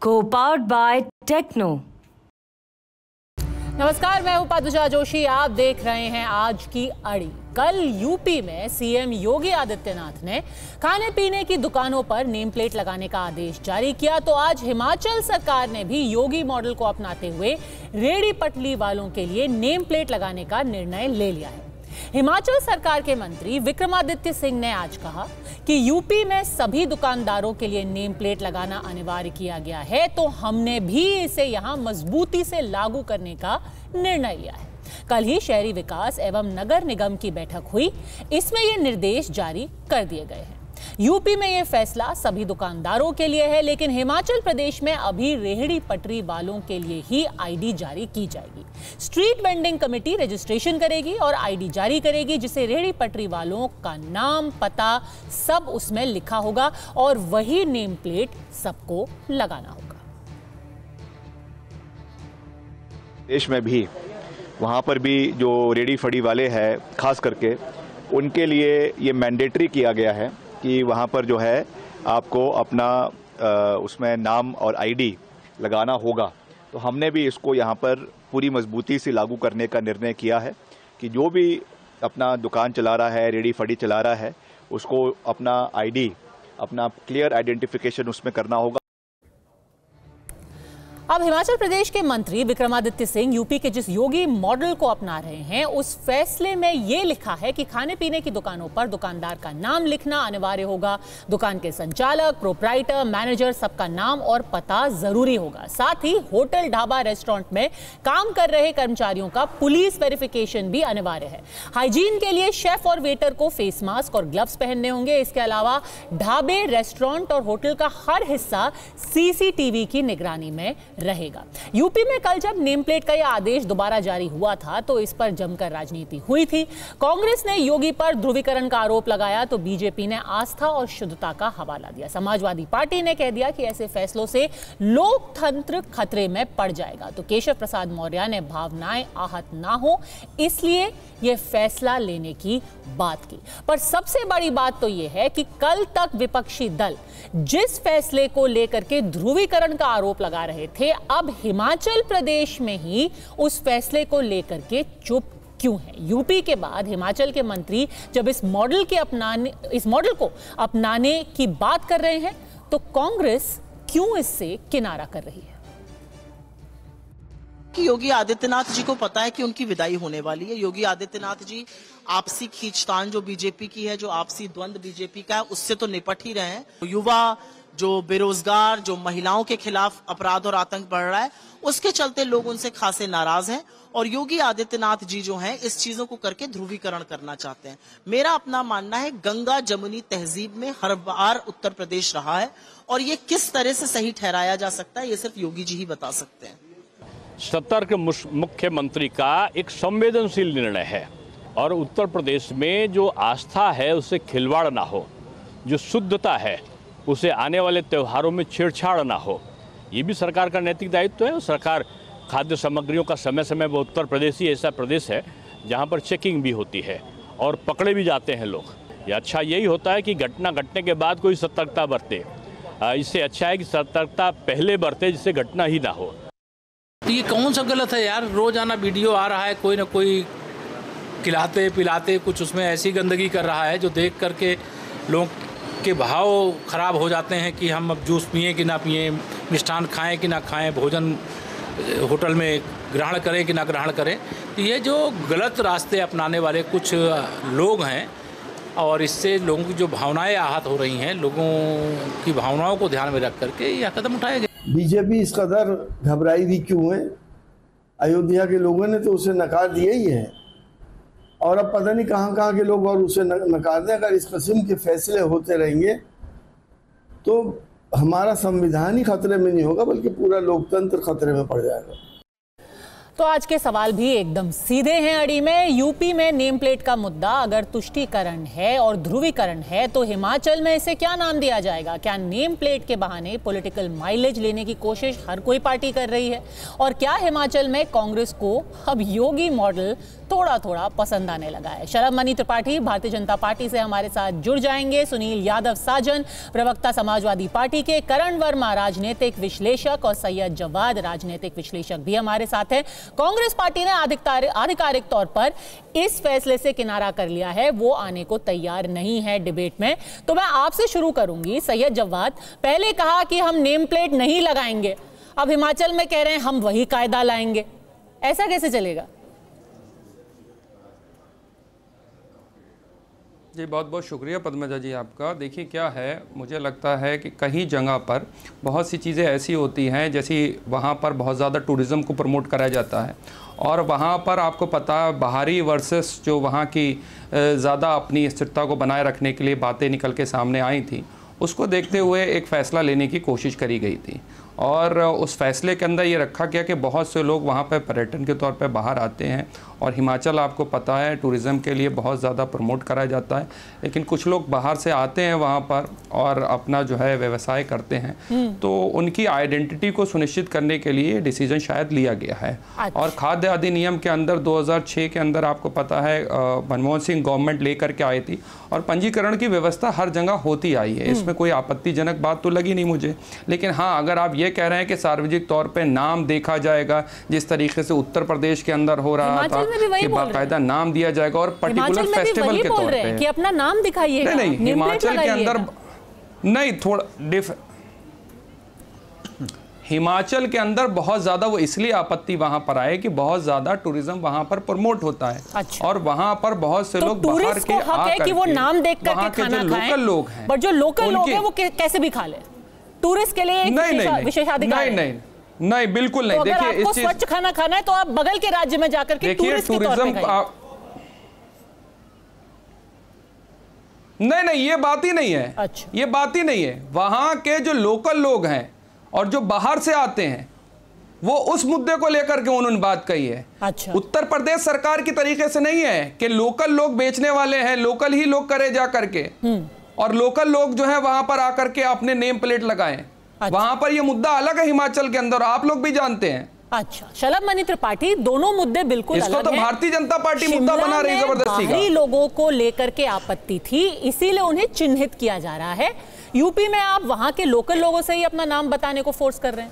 Co-powered by Techno। नमस्कार, मैं हूं पादुजा जोशी। आप देख रहे हैं आज की अड़ी। कल यूपी में सीएम योगी आदित्यनाथ ने खाने पीने की दुकानों पर नेम प्लेट लगाने का आदेश जारी किया, तो आज हिमाचल सरकार ने भी योगी मॉडल को अपनाते हुए रेहड़ी पटरी वालों के लिए नेम प्लेट लगाने का निर्णय ले लिया है। हिमाचल सरकार के मंत्री विक्रमादित्य सिंह ने आज कहा कि यूपी में सभी दुकानदारों के लिए नेम प्लेट लगाना अनिवार्य किया गया है, तो हमने भी इसे यहां मजबूती से लागू करने का निर्णय लिया है। कल ही शहरी विकास एवं नगर निगम की बैठक हुई, इसमें ये निर्देश जारी कर दिए गए हैं। यूपी में यह फैसला सभी दुकानदारों के लिए है, लेकिन हिमाचल प्रदेश में अभी रेहड़ी पटरी वालों के लिए ही आईडी जारी की जाएगी। स्ट्रीट वेंडिंग कमेटी रजिस्ट्रेशन करेगी और आईडी जारी करेगी, जिसे रेहड़ी पटरी वालों का नाम, पता सब उसमें लिखा होगा और वही नेम प्लेट सबको लगाना होगा। देश में भी वहाँ पर भी जो रेहड़ी फड़ी वाले हैं, खास करके उनके लिए ये मैंडेटरी किया गया है कि वहाँ पर जो है आपको अपना उसमें नाम और आईडी लगाना होगा। तो हमने भी इसको यहाँ पर पूरी मजबूती से लागू करने का निर्णय किया है कि जो भी अपना दुकान चला रहा है, रेहड़ी फड़ी चला रहा है, उसको अपना आईडी, अपना क्लियर आइडेंटिफिकेशन उसमें करना होगा। अब हिमाचल प्रदेश के मंत्री विक्रमादित्य सिंह यूपी के जिस योगी मॉडल को अपना रहे हैं, उस फैसले में यह लिखा है कि खाने पीने की दुकानों पर दुकानदार का नाम लिखना अनिवार्य होगा। दुकान के संचालक, प्रोप्राइटर, मैनेजर सबका नाम और पता जरूरी होगा। साथ ही होटल, ढाबा, रेस्टोरेंट में काम कर रहे कर्मचारियों का पुलिस वेरिफिकेशन भी अनिवार्य है। हाइजीन के लिए शेफ और वेटर को फेस मास्क और ग्लव्स पहनने होंगे। इसके अलावा ढाबे, रेस्टोरेंट और होटल का हर हिस्सा सीसीटीवी की निगरानी में रहेगा। यूपी में कल जब नेम प्लेट का यह आदेश दोबारा जारी हुआ था, तो इस पर जमकर राजनीति हुई थी। कांग्रेस ने योगी पर ध्रुवीकरण का आरोप लगाया, तो बीजेपी ने आस्था और शुद्धता का हवाला दिया। समाजवादी पार्टी ने कह दिया कि ऐसे फैसलों से लोकतंत्र खतरे में पड़ जाएगा। तो केशव प्रसाद मौर्य ने भावनाएं आहत ना हो, इसलिए यह फैसला लेने की बात की। पर सबसे बड़ी बात तो यह है कि कल तक विपक्षी दल जिस फैसले को लेकर के ध्रुवीकरण का आरोप लगा रहे थे, अब हिमाचल प्रदेश में ही उस फैसले को लेकर के चुप क्यों है? यूपी के बाद हिमाचल के मंत्री जब इस मॉडल को अपनाने की बात कर रहे हैं, तो कांग्रेस क्यों इससे किनारा कर रही है? कि योगी आदित्यनाथ जी को पता है कि उनकी विदाई होने वाली है। योगी आदित्यनाथ जी आपसी खींचतान जो बीजेपी की है, जो आपसी द्वंद बीजेपी का है, उससे तो निपट ही रहे हैं। युवा, जो बेरोजगार, जो महिलाओं के खिलाफ अपराध और आतंक बढ़ रहा है, उसके चलते लोग उनसे खासे नाराज हैं और योगी आदित्यनाथ जी जो हैं इस चीजों को करके ध्रुवीकरण करना चाहते हैं। मेरा अपना मानना है, गंगा जमुनी तहजीब में हर बार उत्तर प्रदेश रहा है और ये किस तरह से सही ठहराया जा सकता है, ये सिर्फ योगी जी ही बता सकते हैं। सतर्क मुख्यमंत्री का एक संवेदनशील निर्णय है और उत्तर प्रदेश में जो आस्था है उससे खिलवाड़ ना हो, जो शुद्धता है उसे आने वाले त्योहारों में छेड़छाड़ ना हो, ये भी सरकार का नैतिक दायित्व है। सरकार खाद्य सामग्रियों का समय समय पर, उत्तर प्रदेश ही ऐसा प्रदेश है जहाँ पर चेकिंग भी होती है और पकड़े भी जाते हैं लोग। ये अच्छा यही होता है कि घटना घटने के बाद कोई सतर्कता बरते, इससे अच्छा है कि सतर्कता पहले बरते जिससे घटना ही ना हो। तो ये कौन सा गलत है यार? रोजाना वीडियो आ रहा है, कोई ना कोई खिलाते पिलाते कुछ उसमें ऐसी गंदगी कर रहा है जो देख करके लोग के भाव खराब हो जाते हैं कि हम अब जूस पिएं कि ना पिएं, मिष्ठान खाएं कि ना खाएं, भोजन होटल में ग्रहण करें कि ना ग्रहण करें। तो ये जो गलत रास्ते अपनाने वाले कुछ लोग हैं और इससे लोगों की जो भावनाएं आहत हो रही हैं, लोगों की भावनाओं को ध्यान में रख करके यह कदम उठाया गया। बीजेपी इस कदर घबराई भी क्यों है? अयोध्या के लोगों ने तो उसे नकार दिया ही है और अब पता नहीं कहाँ के लोग और उसे नकार दें। अगर इस किस्म के फैसले होते रहेंगे तो हमारा संविधान ही खतरे में नहीं होगा, बल्कि पूरा लोकतंत्र खतरे में पड़ जाएगा। तो आज के सवाल भी एकदम सीधे हैं अड़ी में। यूपी में नेम प्लेट का मुद्दा अगर तुष्टीकरण है और ध्रुवीकरण है तो हिमाचल में इसे क्या नाम दिया जाएगा? क्या नेम प्लेट के बहाने पॉलिटिकल माइलेज लेने की कोशिश हर कोई पार्टी कर रही है? और क्या हिमाचल में कांग्रेस को अब योगी मॉडल थोड़ा थोड़ा पसंद आने लगा है? शलभ मणि त्रिपाठी भारतीय जनता पार्टी से हमारे साथ जुड़ जाएंगे, सुनील यादव साजन प्रवक्ता समाजवादी पार्टी के, करण वर्मा राजनीतिक विश्लेषक और सैयद जवाद राजनीतिक विश्लेषक भी हमारे साथ हैं। कांग्रेस पार्टी ने आधिकारिक तौर पर इस फैसले से किनारा कर लिया है, वो आने को तैयार नहीं है डिबेट में। तो मैं आपसे शुरू करूंगी सैयद जवाद। पहले कहा कि हम नेम प्लेट नहीं लगाएंगे, अब हिमाचल में कह रहे हैं हम वही कायदा लाएंगे, ऐसा कैसे चलेगा? जी बहुत बहुत शुक्रिया पद्मजा जी आपका। देखिए क्या है, मुझे लगता है कि कहीं जगह पर बहुत सी चीज़ें ऐसी होती हैं, जैसे वहाँ पर बहुत ज़्यादा टूरिज़्म को प्रमोट कराया जाता है और वहाँ पर आपको पता बाहरी वर्सेस जो वहाँ की ज़्यादा अपनी स्थिरता को बनाए रखने के लिए बातें निकल के सामने आई थी, उसको देखते हुए एक फ़ैसला लेने की कोशिश करी गई थी और उस फैसले के अंदर ये रखा गया कि बहुत से लोग वहाँ पर पर्यटन के तौर पर बाहर आते हैं और हिमाचल आपको पता है टूरिज़्म के लिए बहुत ज़्यादा प्रमोट कराया जाता है, लेकिन कुछ लोग बाहर से आते हैं वहाँ पर और अपना जो है व्यवसाय करते हैं, तो उनकी आइडेंटिटी को सुनिश्चित करने के लिए डिसीजन शायद लिया गया है। और खाद्य अधिनियम के अंदर 2006 के अंदर आपको पता है मनमोहन सिंह गवर्नमेंट लेकर के आई थी और पंजीकरण की व्यवस्था हर जगह होती आई है, इसमें कोई आपत्तिजनक बात तो लगी नहीं मुझे। लेकिन हाँ, अगर आप ये कह रहे हैं कि सार्वजनिक तौर पे नाम देखा जाएगा जिस तरीके से उत्तर प्रदेश के अंदर हो रहा था कि बाकायदा नाम दिया जाएगा और पर्टिकुलर फेस्टिवल के तौर पे कि अपना नाम दिखाइएगा। नहीं, हिमाचल के अंदर नहीं, थोड़ा हिमाचल के अंदर बहुत ज्यादा वो इसलिए आपत्ति वहां पर आए कि बहुत ज्यादा टूरिज्म वहां पर प्रमोट होता है। अच्छा। और वहां पर बहुत से लोग बाहर के आकर कि वो नाम देख करके खाना खाएं, लोकल लोग हैं, बट जो लोकल लोग हैं वो कैसे भी खा ले। टूरिस्ट के लिए विशेषाधिकार नहीं, बिल्कुल नहीं। देखिए, अगर आपको स्वच्छ खाना खाना है तो आप बगल के राज्य में जाकर के टूरिस्ट के तौर पे खाइए। नहीं, ये बात ही नहीं है। अच्छा। ये बात ही नहीं है। वहां के जो लोकल लोग हैं और जो बाहर से आते हैं वो उस मुद्दे को लेकर के उन्होंने बात कही है। अच्छा। उत्तर प्रदेश सरकार की तरीके से नहीं है कि लोकल लोग बेचने वाले हैं, लोकल ही लोग करे जा करके और लोकल लोग जो है वहां पर आकर के अपने नेम प्लेट लगाएं। अच्छा। वहां पर ये मुद्दा अलग है हिमाचल के अंदर, आप लोग भी जानते हैं। अच्छा, शलभ मणि त्रिपाठी, दोनों मुद्दे बिल्कुल अलग हैं। इसको तो भारतीय जनता पार्टी मुद्दा बना रही है जबरदस्ती का। लोगों को लेकर के आपत्ति थी, इसीलिए उन्हें चिन्हित किया जा रहा है। यूपी में आप वहां के लोकल लोगों से ही अपना नाम बताने को फोर्स कर रहे हैं।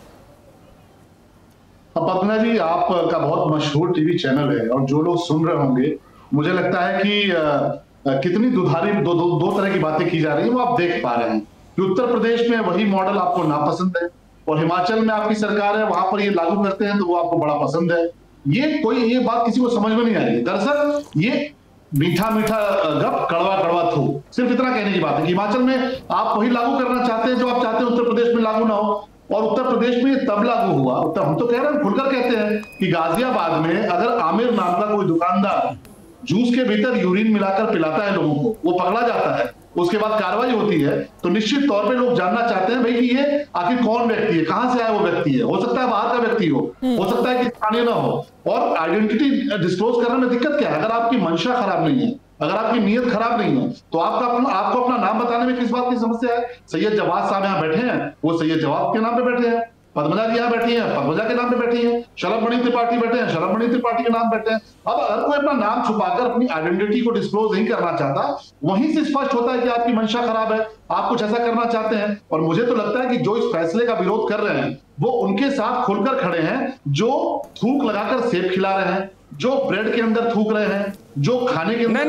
पद्मजा जी, आपका बहुत मशहूर टीवी चैनल है और जो लोग सुन रहे होंगे, मुझे लगता है कि कितनी दुधारी दो तरह की बातें की जा रही है वो आप देख पा रहे हैं कि उत्तर प्रदेश में वही मॉडल आपको नापसंद है और हिमाचल में आपकी सरकार है, वहां पर ये लागू करते हैं तो वो आपको बड़ा पसंद है। ये बात किसी को समझ में नहीं आ रही है। दरअसल ये मीठा मीठा गप, कड़वा कड़वा थू, सिर्फ इतना कहने की बात है कि हिमाचल में आप वही लागू करना चाहते हैं जो आप चाहते हैं उत्तर प्रदेश में लागू ना हो, और उत्तर प्रदेश में तब लागू हुआ। हम तो कह रहे हैं, खुलकर कहते हैं कि गाजियाबाद में अगर आमिर नाम का कोई दुकानदार जूस के भीतर यूरिन मिलाकर पिलाता है लोगों को, वो पकड़ा जाता है, उसके बाद कार्रवाई होती है, तो निश्चित तौर पे लोग जानना चाहते हैं भाई कि ये आखिर कौन व्यक्ति है, कहां से आया वो व्यक्ति है। हो सकता है बाहर का व्यक्ति हो सकता है कि स्थानीय ना हो, और आइडेंटिटी डिस्क्लोज करने में दिक्कत क्या है? अगर आपकी मंशा खराब नहीं है, अगर आपकी नीयत खराब नहीं है, तो आपको अपना नाम बताने में किस बात की समस्या है? सैयद जवाद साहब यहाँ बैठे हैं, वो सैयद जवाद के नाम पे बैठे हैं, पद्मजा जी यहाँ बैठी हैं, पद्मजा के नाम पे बैठी हैं, शलभ मणि त्रिपाठी बैठे हैं, शलभ मणि त्रिपाठी के नाम बैठे हैं। अब अगर कोई अपना नाम छुपाकर अपनी आइडेंटिटी को डिस्क्लोज नहीं करना चाहता, वहीं से स्पष्ट होता है कि आपकी मंशा खराब है, आप कुछ ऐसा करना चाहते हैं। और मुझे तो लगता है कि जो इस फैसले का विरोध कर रहे हैं वो उनके साथ खुलकर खड़े हैं, जो थूक लगाकर सेब खिला रहे हैं, जो ब्रेड के अंदर थूक रहे हैं, जो खाने के अंदर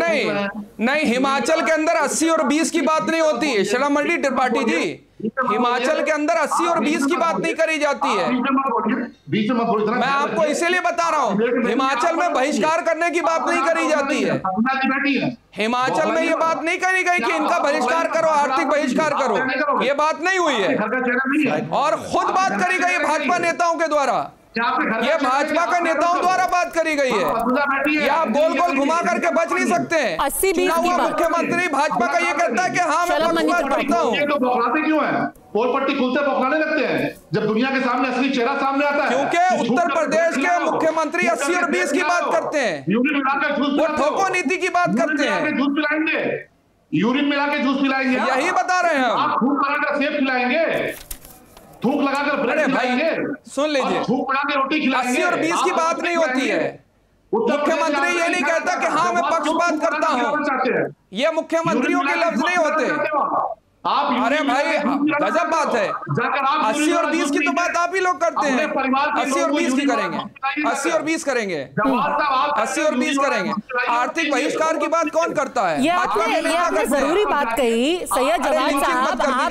नहीं, हिमाचल के अंदर 80 और 20 की बात नहीं होती है शलभ मणि त्रिपाठी जी। हिमाचल के अंदर 80 और 20 की बात नहीं करी जाती है। मैं आपको इसीलिए बता रहा हूँ, हिमाचल में बहिष्कार करने की बात नहीं करी जाती है। हिमाचल में ये बात नहीं करी गई कि इनका बहिष्कार करो, आर्थिक बहिष्कार करो, ये बात नहीं हुई है। और खुद बात करी गई भाजपा नेताओं के द्वारा ये भाजपा के नेताओं द्वारा बात करी गई है। ये आप गोल गोल घुमा करके बच नहीं सकते हैं। 80-20 चुना हुआ मुख्यमंत्री भाजपा का ये कहता है कि हाँ मैं पक्षपात करता हूँ। तो बौखलाते क्यों हैं? पोल पट्टी खुलते बौखलाने लगते हैं जब दुनिया के सामने असली चेहरा सामने आता है। क्योंकि उत्तर प्रदेश के मुख्यमंत्री 80 और 20 की बात करते हैं, वो ठोको नीति की बात करते हैं। जूस पिलाएंगे, यूरिन मिला के जूस पिलाएंगे, यही बता रहे हैं हम। आप थूक लगाकर सेब खिलाएंगे, थूक लगाकर ब्रेड खिलाएंगे, सुन लीजिए, थूक बना के रोटी खिलाएंगे। 80 और 20 की बात नहीं होती है। मुख्यमंत्री ये नहीं कहता कि हाँ मैं पक्षपात करता हूँ, ये मुख्यमंत्रियों के लफ्ज नहीं होते। अरे भाई गजब बात है। 80 और 20 की तो बात आप ही लोग करते हैं। 80 और 20 की करेंगे, 80 और 20 करेंगे, 80 और 20 करेंगे। आर्थिक बहिष्कार की बात कौन करता है? ये आपने जरूरी बात कही सैयद जवाद साहब। आप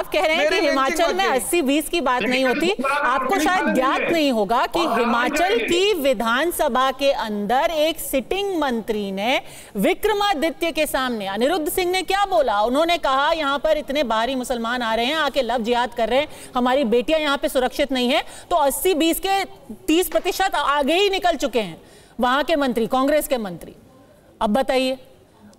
कह रहे हैं कि हिमाचल में 80-20 की बात नहीं होती। आपको शायद ज्ञात नहीं होगा कि हिमाचल की विधानसभा के अंदर एक सिटिंग मंत्री ने विक्रमादित्य के सामने अनिरुद्ध सिंह ने क्या बोला? उन्होंने कहा यहाँ पर इतने बाहरी मुसलमान आ रहे हैं, आके लव जिहाद कर रहे हैं, हमारी बेटियां यहाँ पे सुरक्षित नहीं है। तो 80-20 के 30% आगे ही निकल चुके हैं वहां के मंत्री, कांग्रेस के मंत्री। अब बताइए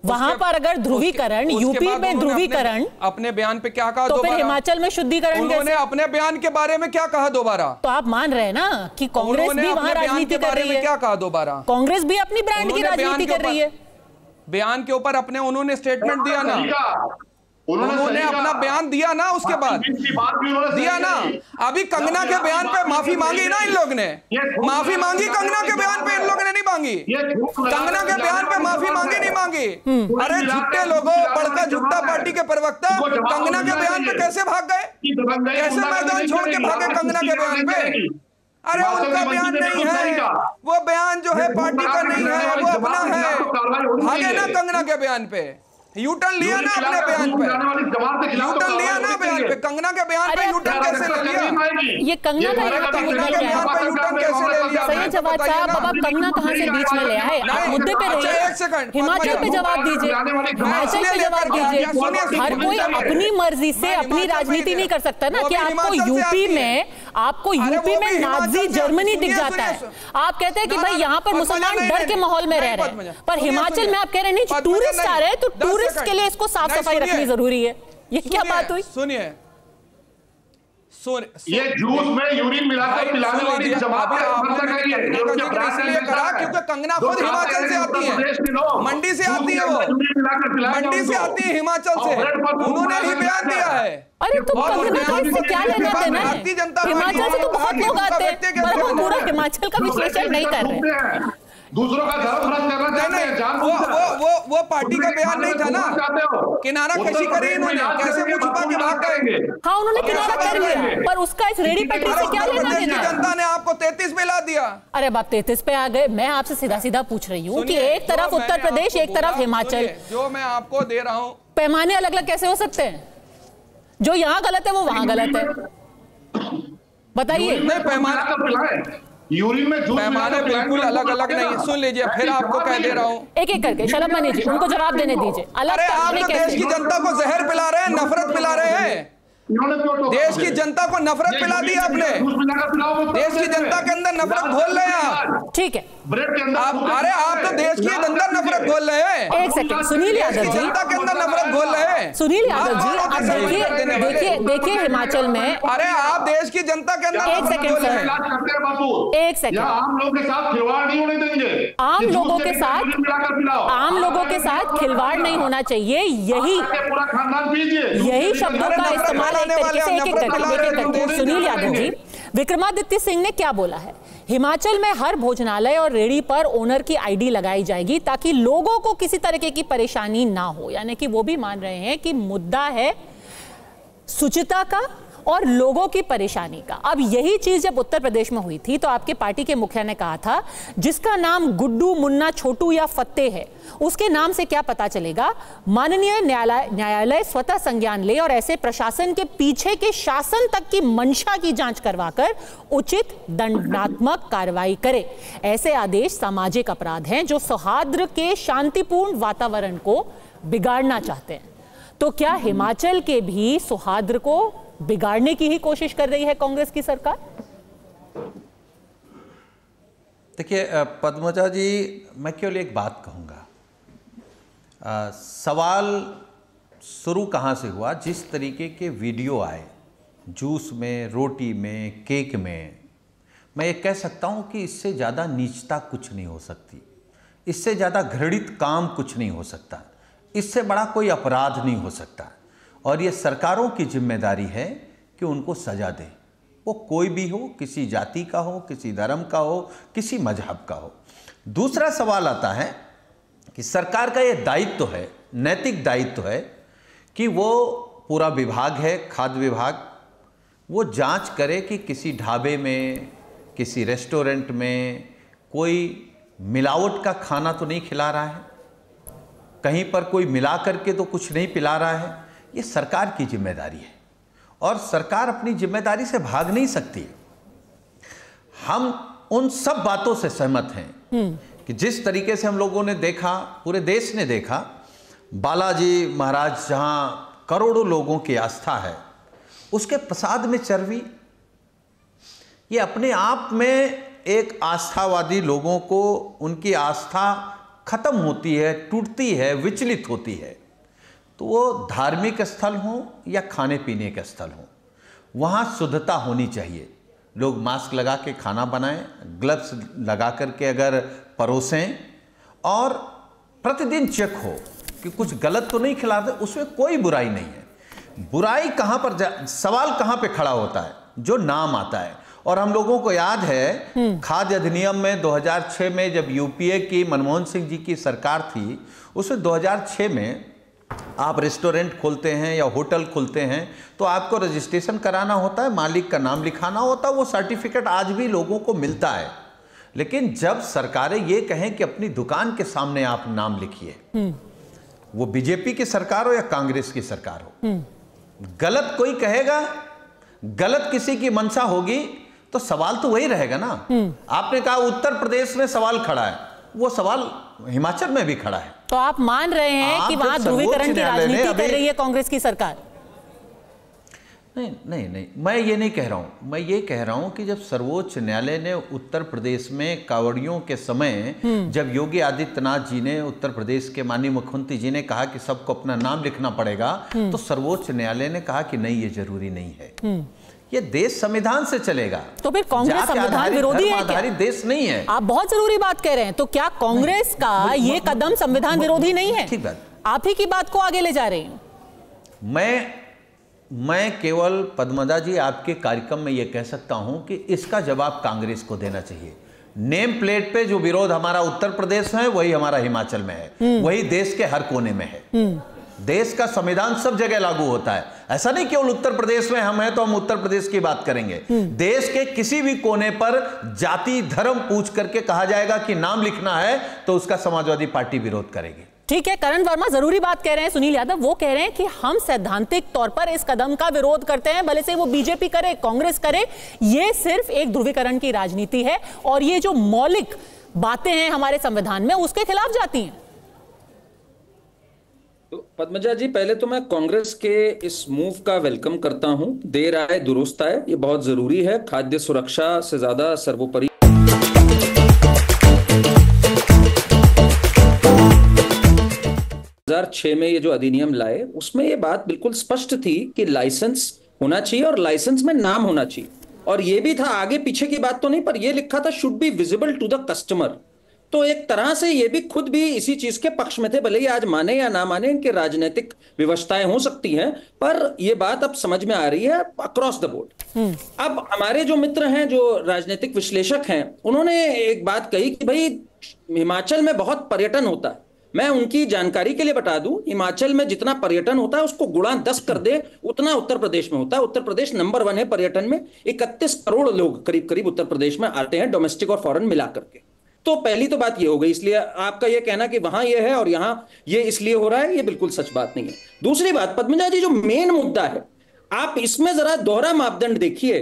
वहां पर अगर ध्रुवीकरण, यूपी में ध्रुवीकरण, अपने बयान पे क्या कहा? तो फिर हिमाचल में शुद्धिकरण उन्होंने अपने बयान के बारे में क्या कहा दोबारा? तो आप मान रहे हैं ना कि कांग्रेस भी वहां राजनीति कर रही है। क्या कहा दोबारा? कांग्रेस भी अपनी ब्रांड की राजनीति कर रही है। बयान के ऊपर अपने उन्होंने स्टेटमेंट दिया ना, उन्होंने अपना बयान दिया ना, उसके बाद दिया ना। अभी कंगना के बयान पे माफी मांगी ना इन लोग ने, माफी मांगी कंगना के बयान पे इन लोगों ने नहीं मांगी। कंगना के बयान पे माफी मांगी नहीं मांगी। अरे झुट्टे लोगों, बड़का झुट्टा पार्टी के प्रवक्ता कंगना के बयान पे कैसे भाग गए? कैसे मैदान छोड़ के भागे कंगना के बयान पे? अरे उनका बयान नहीं है, वो बयान जो है पार्टी का नहीं है, वो अपना है। भागे ना कंगना के बयान पे, यूटर्न लिया ना अपने बयान पे, यूटर्न लिया ना बयान पे। कंगना के बयान पे यूटर्न कैसे ले लिया? ये कंगना का यूटर्न कैसे ले लिया? सैयद जवाद साहब, अब आप कंगना कहां से बीच में ले आए? आप मुद्दे पे रहिए। एक सेकंड, हिमाचल पे जवाब दीजिए, हिमाचल पे जवाब दीजिए। हर कोई अपनी मर्जी से अपनी राजनीति नहीं कर सकता ना कि आपको यूपी में नाजी जर्मनी दिख जाता है। आप कहते हैं कि भाई यहाँ पर मुसलमान डर के माहौल में रह रहे हैं, पर हिमाचल में आप कह रहे हैं नहीं, टूरिस्ट आ रहे हैं तो टूरिस्ट के लिए इसको साफ सफाई रखनी जरूरी है। ये क्या बात हुई? सुनिए, ये जूस में यूरिन मिलाकर पिलाने वाली जमात इसलिए करा क्योंकि कंगना खुद हिमाचल से आती है, मंडी से आती है, वो मंडी से आती है हिमाचल से। उन्होंने ही बयान दिया है। अरे तो कंगना का इससे क्या लेना देना है? हिमाचल से तो बहुत लोग आते हैं, पर वो पूरा हिमाचल का विश्लेषण नहीं कर रहे। दूसरों का धर्म भ्रष्ट करना चाहते हैं। वो पार्टी का बयान नहीं था ना, किनारा कशी करी इन्होंने, कैसे मुंह छुपा के भाग गए? हाँ उन्होंने किनारा कर लिया, पर उसका इस रेडी पटरी से क्या लेना देना? जनता ने आपको 33 पे ला दिया। अरे बाप 33 पे आ गए। मैं आपसे सीधा सीधा पूछ रही हूँ कि एक तरफ उत्तर प्रदेश, एक तरफ हिमाचल, जो मैं आपको दे रहा हूँ, पैमाने अलग अलग कैसे हो सकते हैं? जो यहाँ गलत है वो वहां गलत है, बताइए। नहीं, पैमाना यूरिन में पैमाने बिल्कुल अलग अलग नहीं है। सुन लीजिए, फिर आपको कह दे रहा हूँ एक एक करके। शलभ मनी जी, उनको जवाब देने दीजिए। अरे आप तो देश की जनता को जहर पिला रहे हैं, नफरत पिला रहे हैं। देश की जनता को नफरत पिला दी आपने, देश की जनता के अंदर नफरत घोल रहे हैं आप। ठीक है, अरे आप तो देश के अंदर नफरत घोल रहे हैं। एक सेकंड, सुनील यादव जी, जनता के अंदर नफरत घोल रहे हैं। सुनील यादव जी, देखिए हिमाचल में, अरे आप देश की जनता के अंदर एक सेकंड सर, एक सेकंड, आम लोगों के साथ खिलवाड़ नहीं होने देंगे। आम लोगों के साथ खिलवाड़ नहीं होना चाहिए। यही शब्दों का इस्तेमाल एक तरीके से एक एक करके। सुनील यादव जी, विक्रमादित्य सिंह ने क्या बोला है? हिमाचल में हर भोजनालय और रेहड़ी पर ओनर की आईडी लगाई जाएगी ताकि लोगों को किसी तरीके की परेशानी ना हो। यानी कि वो भी मान रहे हैं कि मुद्दा है शुचिता का और लोगों की परेशानी का। अब यही चीज जब उत्तर प्रदेश में हुई थी तो आपके पार्टी के मुखिया ने कहा था जिसका नाम गुड्डू, मुन्ना, छोटू या फत्ते है उसके नाम से क्या पता चलेगा। माननीय न्यायालय स्वतः संज्ञान ले और ऐसे प्रशासन के पीछे के शासन तक की मंशा की जांच करवाकर उचित दंडात्मक कार्रवाई करे। ऐसे आदेश सामाजिक अपराध हैं जो सौहार्द के शांतिपूर्ण वातावरण को बिगाड़ना चाहते हैं। तो क्या हिमाचल के भी सौहार्द को बिगाड़ने की ही कोशिश कर रही है कांग्रेस की सरकार? देखिए पद्मजा जी, मैं केवल एक बात कहूँगा, सवाल शुरू कहाँ से हुआ? जिस तरीके के वीडियो आए जूस में, रोटी में, केक में, मैं ये कह सकता हूँ कि इससे ज़्यादा नीचता कुछ नहीं हो सकती, इससे ज़्यादा घृणित काम कुछ नहीं हो सकता, इससे बड़ा कोई अपराध नहीं हो सकता। और ये सरकारों की जिम्मेदारी है कि उनको सज़ा दें, वो कोई भी हो, किसी जाति का हो, किसी धर्म का हो, किसी मजहब का हो। दूसरा सवाल आता है कि सरकार का ये दायित्व है, नैतिक दायित्व है कि वो पूरा विभाग है, खाद्य विभाग, वो जांच करे कि किसी ढाबे में, किसी रेस्टोरेंट में कोई मिलावट का खाना तो नहीं खिला रहा है, कहीं पर कोई मिला करके तो कुछ नहीं पिला रहा है। ये सरकार की जिम्मेदारी है और सरकार अपनी जिम्मेदारी से भाग नहीं सकती। हम उन सब बातों से सहमत हैं कि जिस तरीके से हम लोगों ने देखा, पूरे देश ने देखा, बालाजी महाराज जहां करोड़ों लोगों की आस्था है, उसके प्रसाद में चर्बी, ये अपने आप में एक आस्थावादी लोगों को उनकी आस्था खत्म होती है, टूटती है, विचलित होती है। तो वो धार्मिक स्थल हो या खाने पीने के स्थल हो, वहाँ शुद्धता होनी चाहिए। लोग मास्क लगा के खाना बनाएं, ग्लव्स लगा करके अगर परोसें और प्रतिदिन चेक हो कि कुछ गलत तो नहीं खिलाते, उसमें कोई बुराई नहीं है। बुराई कहाँ पर, सवाल कहाँ पे खड़ा होता है? जो नाम आता है। और हम लोगों को याद है खाद्य अधिनियम में 2006 में जब यूपीए की मनमोहन सिंह जी की सरकार थी, उसमें 2006 में आप रेस्टोरेंट खोलते हैं या होटल खोलते हैं तो आपको रजिस्ट्रेशन कराना होता है, मालिक का नाम लिखाना होता है, वो सर्टिफिकेट आज भी लोगों को मिलता है। लेकिन जब सरकारें ये कहें कि अपनी दुकान के सामने आप नाम लिखिए, वो बीजेपी की सरकार हो या कांग्रेस की सरकार हो, गलत कोई कहेगा, गलत किसी की मंशा होगी तो सवाल तो वही रहेगा ना। आपने कहा उत्तर प्रदेश में सवाल खड़ा है, वो सवाल हिमाचल में भी खड़ा है। तो आप मान रहे हैं कि वहां ध्रुवीकरण की राजनीति कर रही है कांग्रेस की सरकार? नहीं, मैं ये नहीं कह रहा हूं। मैं ये कह रहा हूं कि जब सर्वोच्च न्यायालय ने उत्तर प्रदेश में कांवड़ियों के समय, जब योगी आदित्यनाथ जी ने, उत्तर प्रदेश के माननीय मुख्यमंत्री जी ने कहा कि सबको अपना नाम लिखना पड़ेगा, तो सर्वोच्च न्यायालय ने कहा कि नहीं, ये जरूरी नहीं है, ये देश संविधान से चलेगा। तो फिर कांग्रेस संविधान विरोधी है क्या? देश नहीं है। आप बहुत जरूरी बात कह रहे हैं। तो क्या कांग्रेस का ये कदम संविधान विरोधी नहीं है? ठीक बात, आप ही की बात को आगे ले जा रहे हैं। मैं केवल पद्मजा जी आपके कार्यक्रम में यह कह सकता हूं कि इसका जवाब कांग्रेस को देना चाहिए। नेम प्लेट पे जो विरोध हमारा उत्तर प्रदेश में है, वही हमारा हिमाचल में है, वही देश के हर कोने में है। देश का संविधान सब जगह लागू होता है। ऐसा नहीं केवल उत्तर प्रदेश में हम हैं तो हम उत्तर प्रदेश की बात करेंगे। देश के किसी भी कोने पर जाति धर्म पूछ करके कहा जाएगा कि नाम लिखना है तो उसका समाजवादी पार्टी विरोध करेगी। ठीक है, करण वर्मा जरूरी बात कह रहे हैं। सुनील यादव वो कह रहे हैं कि हम सैद्धांतिक तौर पर इस कदम का विरोध करते हैं, भले से वो बीजेपी करे, कांग्रेस करे, ये सिर्फ एक ध्रुवीकरण की राजनीति है और ये जो मौलिक बातें हैं हमारे संविधान में उसके खिलाफ जाती हैं। तो पद्मजा जी, पहले तो मैं कांग्रेस के इस मूव का वेलकम करता हूं। देर आए दुरुस्त आए, ये बहुत जरूरी है। खाद्य सुरक्षा से ज्यादा सर्वोपरि 2006 में ये जो अधिनियम लाए, उसमें ये बात बिल्कुल स्पष्ट थी कि लाइसेंस होना चाहिए और लाइसेंस में नाम होना चाहिए। और ये भी था, आगे पीछे की बात तो नहीं, पर ये लिखा था should be visible to the customer. तो एक तरह से ये भी खुद भी इसी चीज के पक्ष में थे, भले ही आज माने या ना माने, इनकी राजनीतिक व्यवस्थाएं हो सकती हैं, पर ये बात अब समझ में आ रही है अक्रॉस द बोर्ड। अब हमारे जो मित्र हैं, जो राजनीतिक विश्लेषक हैं, उन्होंने एक बात कही कि भाई हिमाचल में बहुत पर्यटन होता है। मैं उनकी जानकारी के लिए बता दूं, हिमाचल में जितना पर्यटन होता है उसको गुणा 10 कर दे, उतना उत्तर प्रदेश में होता है। उत्तर प्रदेश नंबर 1 है पर्यटन में। 31 करोड़ लोग करीब करीब उत्तर प्रदेश में आते हैं, डोमेस्टिक और फॉरेन मिला करके। तो पहली तो बात ये हो गई। इसलिए आपका ये कहना कि वहां ये है और यहां ये इसलिए हो रहा है, ये बिल्कुल सच बात नहीं है। दूसरी बात, पद्मजा जी, जो मेन मुद्दा है, आप इसमें जरा दोहरा मापदंड देखिए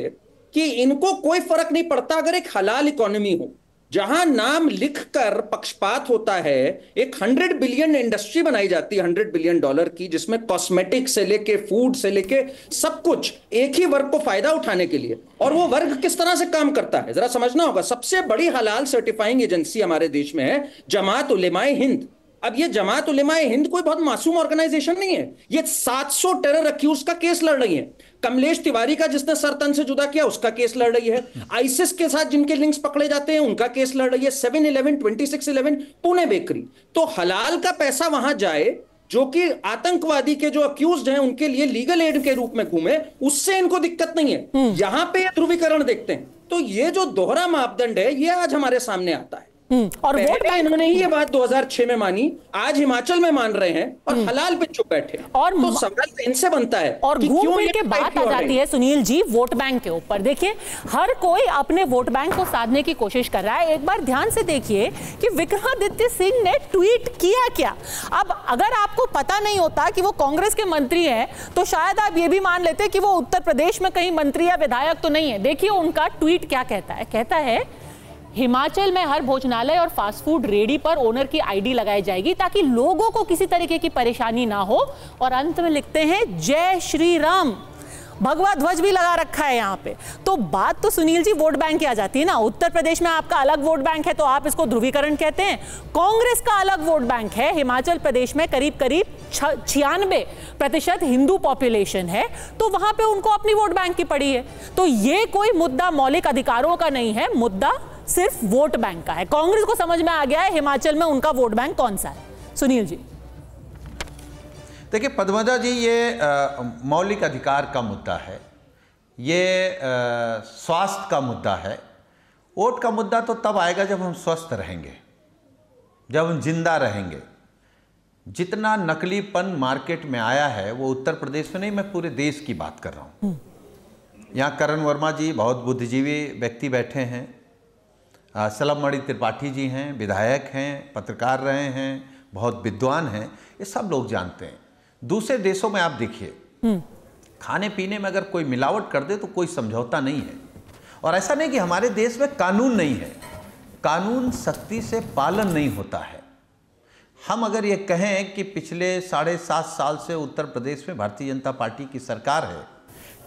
कि इनको कोई फर्क नहीं पड़ता अगर एक हलाल इकोनॉमी हो, जहां नाम लिखकर पक्षपात होता है, एक 100 बिलियन इंडस्ट्री बनाई जाती है, $100 बिलियन की, जिसमें कॉस्मेटिक से लेके फूड से लेके सब कुछ एक ही वर्ग को फायदा उठाने के लिए, और वो वर्ग किस तरह से काम करता है जरा समझना होगा। सबसे बड़ी हलाल सर्टिफाइंग एजेंसी हमारे देश में है जमात उलेमाए हिंद। अब ये जमात उलेमाए हिंद कोई बहुत मासूम ऑर्गेनाइजेशन नहीं है, ये 700 टेरर अक्यूज का केस लड़ रही है। कमलेश तिवारी का जिसने सर तन से जुदा किया उसका केस लड़ रही है, आईसिस के साथ जिनके लिंक्स पकड़े जाते हैं उनका केस लड़ रही है, 7-11, 26/11, पुणे बेकरी। तो हलाल का पैसा वहां जाए जो कि आतंकवादी के जो अक्यूज्ड हैं उनके लिए लीगल एड के रूप में घूमे, उससे इनको दिक्कत नहीं है। यहां पे ध्रुवीकरण देखते हैं, तो ये जो दोहरा मापदंड है ये आज हमारे सामने आता है। और वोट बैंक इन्होंने ही ये बात 2006 में मानी, आज हिमाचल में मान रहे हैं और हलाल पे चुप बैठे। और तो सवाल इनसे बनता है और घूम फिर के बात आ जाती है सुनील जी वोट बैंक के ऊपर। देखिए हर कोई अपने वोट बैंक को साधने की कोशिश कर रहा है। एक बार ध्यान से देखिए कि विक्रमादित्य सिंह ने ट्वीट किया क्या। अब अगर आपको पता नहीं होता कि वो कांग्रेस के मंत्री हैं तो शायद आप ये भी मान लेते कि वो उत्तर प्रदेश में कहीं मंत्री या विधायक तो नहीं है। देखिए उनका ट्वीट क्या कहता है। कहता है हिमाचल में हर भोजनालय और फास्ट फूड रेडी पर ओनर की आईडी लगाई जाएगी ताकि लोगों को किसी तरीके की परेशानी ना हो। और अंत में लिखते हैं जय श्री राम, भगवा ध्वज भी लगा रखा है यहाँ पे। तो बात तो सुनील जी वोट बैंक की आ जाती है ना। उत्तर प्रदेश में आपका अलग वोट बैंक है तो आप इसको ध्रुवीकरण कहते हैं, कांग्रेस का अलग वोट बैंक है। हिमाचल प्रदेश में करीब करीब 96% हिंदू पॉपुलेशन है, तो वहां पे उनको अपनी वोट बैंक की पड़ी है। तो ये कोई मुद्दा मौलिक अधिकारों का नहीं है, मुद्दा सिर्फ वोट बैंक का है। कांग्रेस को समझ में आ गया है हिमाचल में उनका वोट बैंक कौन सा है। सुनील जी देखिए पद्मजा जी, ये मौलिक अधिकार का मुद्दा है, ये स्वास्थ्य का मुद्दा है। वोट का मुद्दा तो तब आएगा जब हम स्वस्थ रहेंगे, जब हम जिंदा रहेंगे। जितना नकलीपन मार्केट में आया है वो उत्तर प्रदेश में नहीं, मैं पूरे देश की बात कर रहा हूँ। यहाँ करण वर्मा जी बहुत बुद्धिजीवी व्यक्ति बैठे हैं, सलभ मणि त्रिपाठी जी हैं, विधायक हैं, पत्रकार रहे हैं, बहुत विद्वान हैं, ये सब लोग जानते हैं। दूसरे देशों में आप देखिए खाने पीने में अगर कोई मिलावट कर दे तो कोई समझौता नहीं है। और ऐसा नहीं कि हमारे देश में कानून नहीं है, कानून सख्ती से पालन नहीं होता है। हम अगर ये कहें कि पिछले 7.5 साल से उत्तर प्रदेश में भारतीय जनता पार्टी की सरकार है,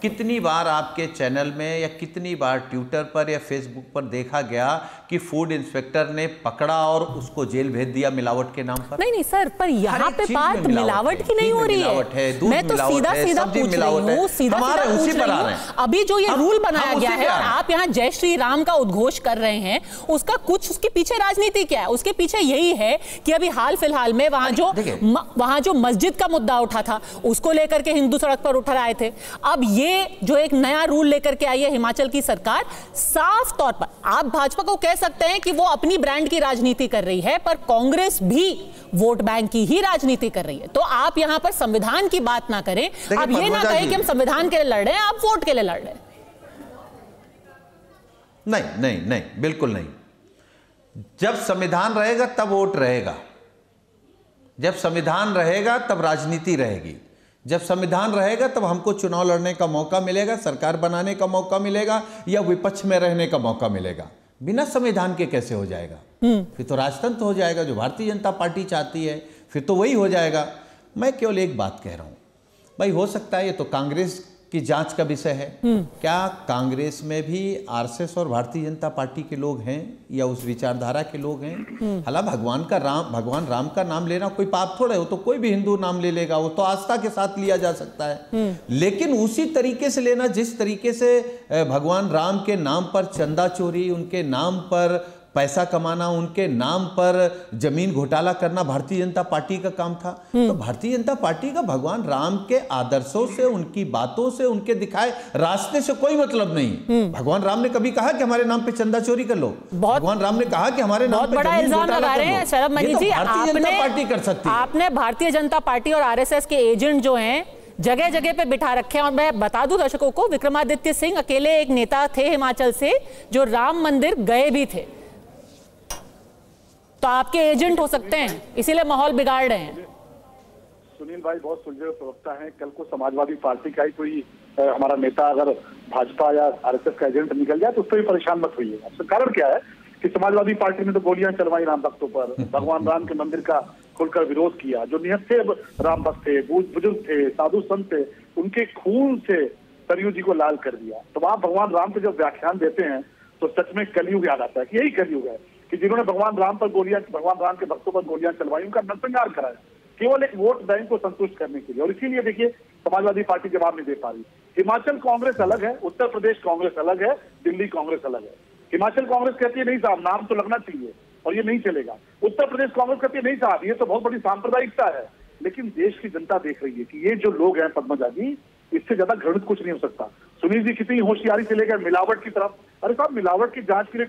कितनी बार आपके चैनल में या कितनी बार ट्विटर पर या फेसबुक पर देखा गया कि फूड इंस्पेक्टर ने पकड़ा और उसको जेल भेज दिया मिलावट के नाम पर? नहीं सर, पर यहाँ पे बात मिलावट की नहीं हो रही है। मैं तो सीधा सीधा पूछ रही हूँ, सीधा पूछ रही हूँ। अभी जो ये रूल बनाया गया है और आप यहाँ जय श्री राम का उद्घोष कर रहे हैं, उसका कुछ उसके पीछे राजनीति क्या है? उसके पीछे यही है कि अभी हाल फिलहाल में वहां जो मस्जिद का मुद्दा उठा था उसको लेकर के हिंदू सड़क पर उठ आए थे। अब ये जो एक नया रूल लेकर के आई है हिमाचल की सरकार, साफ तौर पर आप भाजपा को कह सकते हैं कि वो अपनी ब्रांड की राजनीति कर रही है, पर कांग्रेस भी वोट बैंक की ही राजनीति कर रही है। तो आप यहां पर संविधान की बात ना करें, आप ये ना कहें कि हम संविधान के लिए लड़ रहे हैं, आप वोट के लिए लड़ रहे हैं। नहीं नहीं नहीं, बिल्कुल नहीं। जब संविधान रहेगा तब वोट रहेगा, जब संविधान रहेगा तब राजनीति रहेगी, जब संविधान रहेगा तब हमको चुनाव लड़ने का मौका मिलेगा, सरकार बनाने का मौका मिलेगा या विपक्ष में रहने का मौका मिलेगा। बिना संविधान के कैसे हो जाएगा? फिर तो राजतंत्र हो जाएगा, जो भारतीय जनता पार्टी चाहती है फिर तो वही हो जाएगा। मैं केवल एक बात कह रहा हूं भाई, हो सकता है ये तो कांग्रेस की जांच का विषय है, क्या कांग्रेस में भी आरएसएस और भारतीय जनता पार्टी के लोग हैं या उस विचारधारा के लोग हैं? हालांकि भगवान राम का नाम लेना कोई पाप थोड़ा है, वो तो कोई भी हिंदू नाम ले लेगा, वो तो आस्था के साथ लिया जा सकता है। लेकिन उसी तरीके से लेना जिस तरीके से भगवान राम के नाम पर चंदा चोरी, उनके नाम पर पैसा कमाना, उनके नाम पर जमीन घोटाला करना भारतीय जनता पार्टी का काम था। तो भारतीय जनता पार्टी का भगवान राम के आदर्शों से, उनकी बातों से, उनके दिखाए रास्ते से कोई मतलब नहीं। भगवान राम ने कभी कहा कि हमारे नाम पे चंदा चोरी कर लो? भगवान राम ने कहा कि हमारे नाम पे बड़ा इल्जाम लगा रहे हैं सलभ मणि जी। भारतीय जनता पार्टी कर सकती है। आपने भारतीय जनता पार्टी और आरएसएस के एजेंट जो हैं जगह जगह पे बिठा रखे हैं। और मैं बता दूं दर्शकों को, विक्रमादित्य सिंह अकेले एक नेता थे हिमाचल से जो राम मंदिर गए भी थे, तो आपके एजेंट हो सकते हैं, इसीलिए माहौल बिगाड़ रहे हैं। सुनील भाई बहुत सुलझे प्रवक्ता हैं। कल को समाजवादी पार्टी का ही कोई हमारा नेता अगर भाजपा या आरएसएस का एजेंट निकल जाए तो उस पर भी परेशान मत होइए। कारण क्या है कि समाजवादी पार्टी ने तो गोलियां चलवाई राम भक्तों पर, भगवान राम के मंदिर का खुलकर विरोध किया। जो निहत्थे थे राम भक्त थे, बुजुर्ग थे, साधु संत थे, उनके खून से सरयू जी को लाल कर दिया। तो आप भगवान राम के जब व्याख्यान देते हैं तो सच में कलयुग याद आता है कि यही कलयुग है कि जिन्होंने भगवान राम के भक्तों पर गोलियां चलवाई, उनका नरसंहार कराया केवल एक वोट बैंक को संतुष्ट करने के लिए। और इसीलिए देखिए समाजवादी पार्टी जवाब नहीं दे पा रही। हिमाचल कांग्रेस अलग है, उत्तर प्रदेश कांग्रेस अलग है, दिल्ली कांग्रेस अलग है। हिमाचल कांग्रेस कहती है नहीं साहब नाम तो लगना चाहिए और ये नहीं चलेगा। उत्तर प्रदेश कांग्रेस कहती है नहीं साहब ये तो बहुत बड़ी सांप्रदायिकता है। लेकिन देश की जनता देख रही है कि ये जो लोग हैं पद्मजा जी, इससे ज्यादा घृणित कुछ नहीं हो सकता। सुनील जी कितनी होशियारी से लेकर मिलावट की तरफ। अरे साहब मिलावट की जांच के लिए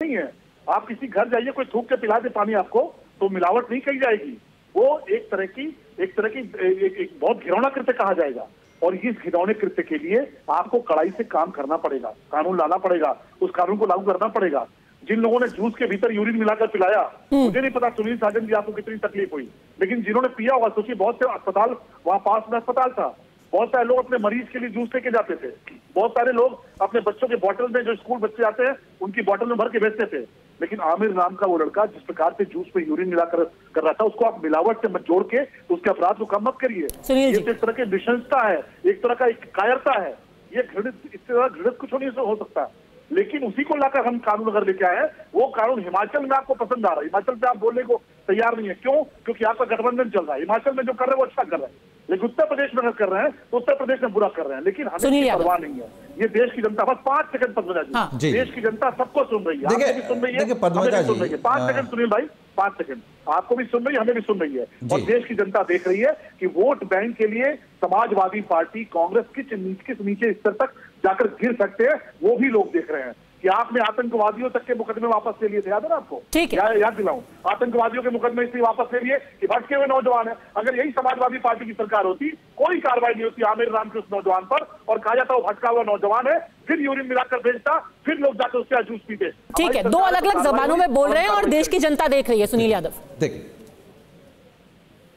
नहीं है। आप किसी घर जाइए, कोई थूक के पिला दे पानी आपको तो मिलावट नहीं कही जाएगी। वो एक तरह की एक बहुत घिनौना कृत्य कहा जाएगा। और इस घिनौने कृत्य के लिए आपको कड़ाई से काम करना पड़ेगा, कानून लाना पड़ेगा, उस कानून को लागू करना पड़ेगा। जिन लोगों ने जूस के भीतर यूरिन मिलाकर पिलाया, मुझे नहीं पता सुनील साजन जी आपको कितनी तकलीफ हुई, लेकिन जिन्होंने पिया होगा, सोचिए बहुत से अस्पताल, वहां पास में अस्पताल था, बहुत सारे लोग अपने मरीज के लिए जूस लेके जाते थे, बहुत सारे लोग अपने बच्चों के बोतल में, जो स्कूल बच्चे आते हैं उनकी बोतल में भर के बेचते थे। लेकिन आमिर नाम का वो लड़का जिस प्रकार से जूस में यूरिन मिलाकर कर रहा था, उसको आप मिलावट से मत जोड़ के उसके अपराध को कम मत करिए। ये तो एक तरह की निशंसता है, एक तरह का एक कायरता है। ये घृणित, इससे ज्यादा घृणित कुछ नहीं हो सकता। लेकिन उसी को लाकर हम कानून अगर लेके आए, वो कानून हिमाचल में आपको पसंद आ रहा है, हिमाचल पे आप बोलने को तैयार नहीं है। क्यों? क्योंकि आपका गठबंधन चल रहा है। हिमाचल में जो कर रहे हैं वो अच्छा कर रहे हैं, लेकिन उत्तर प्रदेश में अगर कर रहे हैं तो उत्तर प्रदेश में बुरा कर रहे हैं। लेकिन हमें परवाह नहीं है। ये देश की जनता, बस 5 सेकंड पद्मजा जी, देश की जनता सबको सुन रही है, आपको भी सुन रही है, हमें भी सुन रही है। 5 सेकंड सुनील भाई, 5 सेकंड, आपको भी सुन रही है, हमें भी सुन रही है। और देश की जनता देख रही है कि वोट बैंक के लिए समाजवादी पार्टी कांग्रेस किस नीचे स्तर तक जाकर गिर सकते हैं, वो भी लोग देख रहे हैं। कि आपने आतंकवादियों तक के मुकदमे वापस ले लिए थे, याद है ना आपको? ठीक है, याद दिलाऊं, आतंकवादियों के मुकदमे इसलिए वापस ले लिए कि भटके हुए नौजवान है। अगर यही समाजवादी पार्टी की सरकार होती, कोई कार्रवाई नहीं होती आमिर नाम के उस नौजवान पर, और कहा जाता वो भटका हुआ नौजवान है, फिर यूरिन मिलाकर बेचता, फिर लोग जाकर उससे जूस पीते। ठीक है, दो अलग अलग जबानों में बोल रहे हैं और देश की जनता देख रही है। सुनील यादव,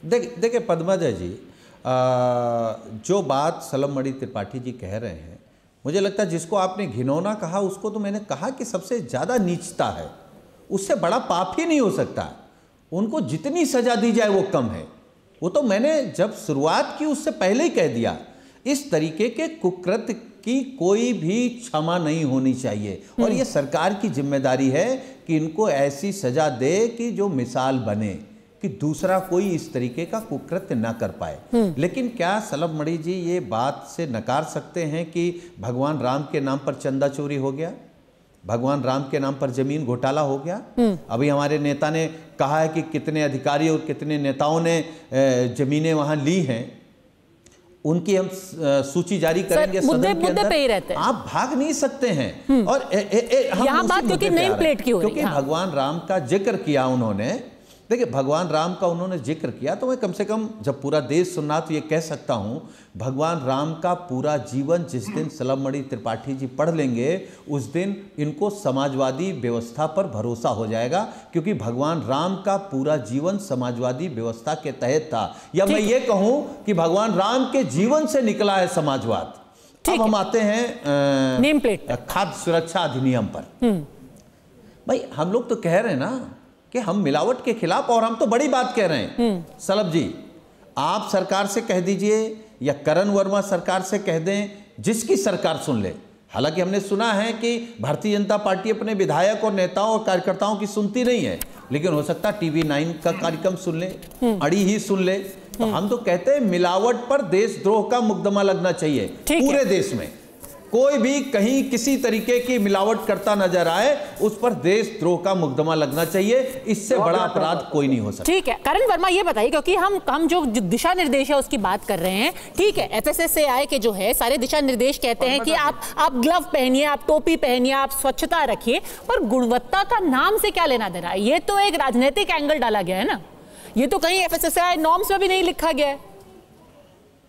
देखिए पद्मजा जी, जो बात सलममणि त्रिपाठी जी कह रहे हैं, मुझे लगता है जिसको आपने घिनौना कहा, उसको तो मैंने कहा कि सबसे ज़्यादा नीचता है, उससे बड़ा पाप ही नहीं हो सकता। उनको जितनी सजा दी जाए वो कम है। वो तो मैंने जब शुरुआत की उससे पहले ही कह दिया, इस तरीके के कुकृत्य की कोई भी क्षमा नहीं होनी चाहिए। और ये सरकार की जिम्मेदारी है कि इनको ऐसी सजा दे कि जो मिसाल बने, कि दूसरा कोई इस तरीके का कुकृत्य ना कर पाए। लेकिन क्या सलममणि जी ये बात से नकार सकते हैं कि भगवान राम के नाम पर चंदा चोरी हो गया, भगवान राम के नाम पर जमीन घोटाला हो गया? अभी हमारे नेता ने कहा है कि कितने अधिकारी और कितने नेताओं ने जमीनें वहां ली हैं, उनकी हम सूची जारी करेंगे सदन के अंदर। पे ही रहते हैं। आप भाग नहीं सकते हैं। और यहाँ बात क्योंकि नेम प्लेट की हो रही है, क्योंकि भगवान राम का जिक्र किया उन्होंने। देखिए भगवान राम का उन्होंने जिक्र किया, तो मैं कम से कम जब पूरा देश सुनना तो ये कह सकता हूँ, भगवान राम का पूरा जीवन जिस दिन सलममणि त्रिपाठी जी पढ़ लेंगे, उस दिन इनको समाजवादी व्यवस्था पर भरोसा हो जाएगा, क्योंकि भगवान राम का पूरा जीवन समाजवादी व्यवस्था के तहत था। या मैं ये कहूँ कि भगवान राम के जीवन से निकला है समाजवाद। अब हम आते हैं नेम प्लेट खाद्य सुरक्षा अधिनियम पर। भाई हम लोग तो कह रहे हैं ना कि हम मिलावट के खिलाफ, और हम तो बड़ी बात कह रहे हैं। सलभ जी, आप सरकार से कह दीजिए या करण वर्मा सरकार से कह दें, जिसकी सरकार सुन ले। हालांकि हमने सुना है कि भारतीय जनता पार्टी अपने विधायक और नेताओं और कार्यकर्ताओं की सुनती नहीं है, लेकिन हो सकता TV 9 का कार्यक्रम सुन ले, अड़ी ही सुन ले। तो हम तो कहते हैं मिलावट पर देशद्रोह का मुकदमा लगना चाहिए पूरे देश में। कोई भी कहीं किसी तरीके की मिलावट करता नजर आए, उस पर देशद्रोह का मुकदमा लगना चाहिए। इससे बड़ा अपराध कोई नहीं हो सकता। ठीक है, करण वर्मा ये बताइए, क्योंकि हम जो दिशा निर्देश है उसकी बात कर रहे हैं। ठीक है, FSSAI के जो है सारे दिशा निर्देश कहते हैं कि आप ग्लव पहनिए, आप टोपी पहनिए, आप स्वच्छता रखिए, पर गुणवत्ता का नाम से क्या लेना देना है? ये तो एक राजनीतिक एंगल डाला गया है ना, ये तो कहीं FSSAI नॉर्म्स में भी नहीं लिखा गया है।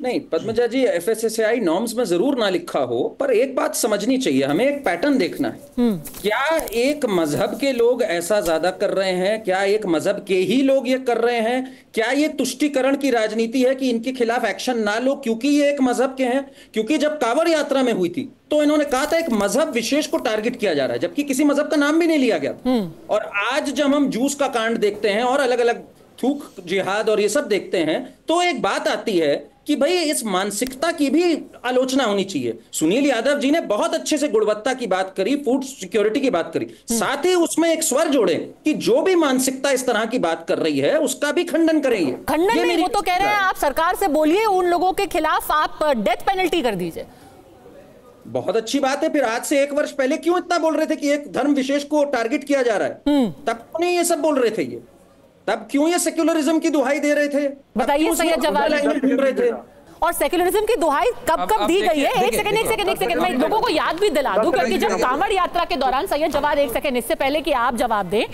नहीं पद्मजा जी, FSSAI नॉर्म्स में जरूर ना लिखा हो, पर एक बात समझनी चाहिए, हमें एक पैटर्न देखना है। क्या एक मजहब के लोग ऐसा ज्यादा कर रहे हैं? क्या एक मजहब के ही लोग ये कर रहे हैं? क्या ये तुष्टीकरण की राजनीति है कि इनके खिलाफ एक्शन ना लो क्योंकि ये एक मजहब के हैं? क्योंकि जब कांवड़ यात्रा में हुई थी तो इन्होंने कहा था एक मजहब विशेष को टारगेट किया जा रहा है, जबकि किसी मजहब का नाम भी नहीं लिया गया। और आज जब हम जूस का कांड देखते हैं और अलग अलग थूक जिहाद और ये सब देखते हैं, तो एक बात आती है कि भाई इस मानसिकता की भी आलोचना होनी चाहिए। सुनील यादव जी ने बहुत अच्छे से गुणवत्ता की बात करी, फूड सिक्योरिटी की बात करी, साथ ही उसमें एक स्वर जोड़े कि जो भी मानसिकता इस तरह की बात कर रही है उसका भी खंडन करेंगे। खंडन नहीं, वो तो कह रहे हैं आप सरकार से बोलिए, उन लोगों के खिलाफ आप डेथ पेनल्टी कर दीजिए। बहुत अच्छी बात है। फिर आज से 1 वर्ष पहले क्यों इतना बोल रहे थे कि एक धर्म विशेष को टारगेट किया जा रहा है? तब क्यों नहीं ये सब बोल रहे थे? ये तब क्यों ये सेक्युलरिज्म की दुहाई दे रहे थे? बताइए सैयद जवाद, ढूंढ रहे थे। और सेक्युलरिज्म की दुहाई कब कब दी गई है? एक सेकंड मैं लोगों को याद भी दिला दूं, क्योंकि जब कांवड़ यात्रा के दौरान, सैयद जवाद एक सेकंड इससे पहले कि आप जवाब दें,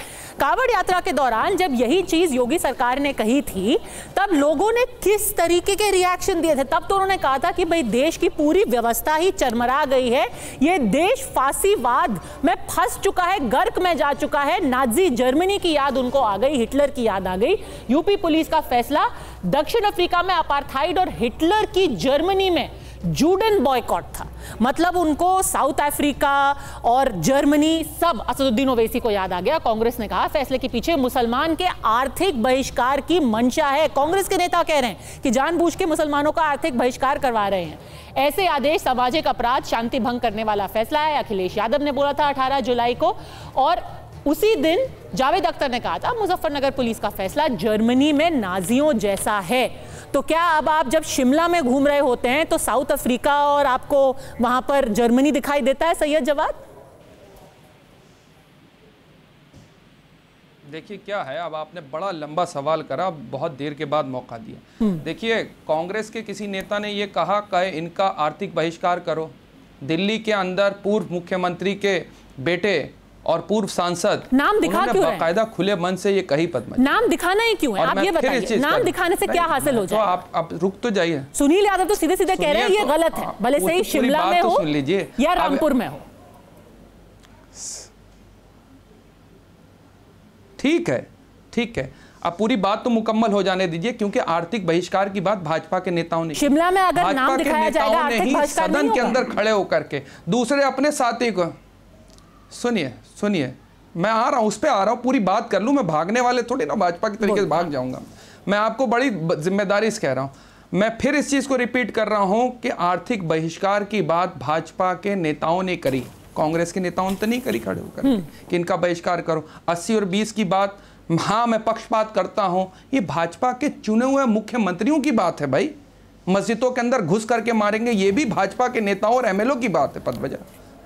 कांवड़ यात्रा के दौरान जब यही चीज योगी सरकार ने कही थी, तब लोगों ने किस तरीके के रिएक्शन दिए थे? तब तो उन्होंने कहा था कि भाई देश की पूरी व्यवस्था ही चरमरा गई है, ये देश फांसीवाद में फंस चुका है, गर्क में जा चुका है। नाजी जर्मनी की याद उनको आ गई, हिटलर की याद आ गई। यूपी पुलिस का फैसला, दक्षिण अफ्रीका में अपार्थाइड और हिटलर की जर्मनी में जूडन बॉयकॉट था, मतलब उनको साउथ अफ्रीका और जर्मनी सब असदुद्दीन ओवैसी को याद आ गया। कांग्रेस ने कहा फैसले के पीछे मुसलमान के आर्थिक बहिष्कार की मंशा है। कांग्रेस के नेता कह रहे हैं कि जानबूझ के मुसलमानों का आर्थिक बहिष्कार करवा रहे हैं। ऐसे आदेश सामाजिक अपराध, शांति भंग करने वाला फैसला है, अखिलेश यादव ने बोला था 18 जुलाई को। और उसी दिन जावेद अख्तर ने कहा था मुजफ्फरनगर पुलिस का फैसला जर्मनी में नाजियों जैसा है। तो क्या अब आप जब शिमला में घूम रहे होते हैं तो साउथ अफ्रीका और आपको वहां पर जर्मनी दिखाई देता है, सैयद जवाद? देखिए क्या है, अब आपने बड़ा लंबा सवाल करा, बहुत देर के बाद मौका दिया। देखिए कांग्रेस के किसी नेता ने ये कहा कि इनका आर्थिक बहिष्कार करो। दिल्ली के अंदर पूर्व मुख्यमंत्री के बेटे और पूर्व सांसद नाम दिखा क्यों है? बाकायदा खुले मन से ये कही पद्मा, नाम दिखाना ही क्यों है? आप ये बताइए, नाम दिखाने से क्या हासिल हो जाए? तो आप रुक तो जाइए। सुनील यादव तो सीधे सीधे कह रहे हैं ये गलत है, भले से ही शिमला में हो या रामपुर में हो। ठीक है, ठीक है, अब पूरी बात तो मुकम्मल हो जाने दीजिए, क्योंकि आर्थिक बहिष्कार की बात भाजपा के नेताओं ने, शिमला में अगर नाम दिखाया जाएगा आर्थिक बहिष्कार सदन के अंदर खड़े होकर के दूसरे अपने साथी को, सुनिए सुनिए, मैं आ रहा हूं, उस पर आ रहा हूं, पूरी बात कर लूं। मैं भागने वाले थोड़ी ना भाजपा के तरीके से भाग जाऊंगा। मैं आपको बड़ी जिम्मेदारी से कह रहा हूं। मैं फिर इस चीज को रिपीट कर रहा हूं कि आर्थिक बहिष्कार की बात भाजपा के नेताओं ने करी, कांग्रेस के नेताओं ने तो नहीं करी खड़े होकर कि इनका बहिष्कार करो। 80 और 20 की बात, हाँ मैं पक्षपात करता हूं, ये भाजपा के चुने हुए मुख्यमंत्रियों की बात है भाई। मस्जिदों के अंदर घुस करके मारेंगे, ये भी भाजपा के नेताओं और एमएलओ की बात है पदवजह,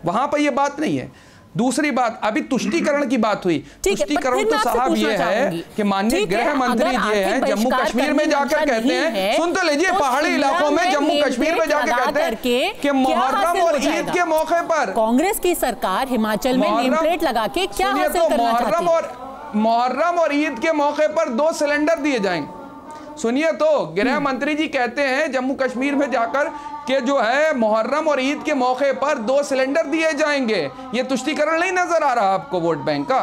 वहां पर ये बात नहीं है। दूसरी बात, अभी तुष्टीकरण की बात हुई। तुष्टीकरण तो साहब ये है कि माननीय गृह मंत्री जी हैं, जम्मू कश्मीर में जाकर कहते हैं, सुन तो लीजिए, पहाड़ी इलाकों में जम्मू कश्मीर में जाकर कहते हैं कि मुहर्रम और ईद के मौके पर कांग्रेस की सरकार हिमाचल में नेम प्लेट लगा के क्या हासिल करना चाहती है? मुहर्रम और ईद के मौके पर 2 सिलेंडर दिए जाएंगे। सुनिए तो, गृह मंत्री जी कहते हैं जम्मू कश्मीर में जाकर कि जो है मुहर्रम और ईद के मौके पर 2 सिलेंडर दिए जाएंगे। ये तुष्टीकरण नहीं नजर आ रहा आपको वोट बैंक का?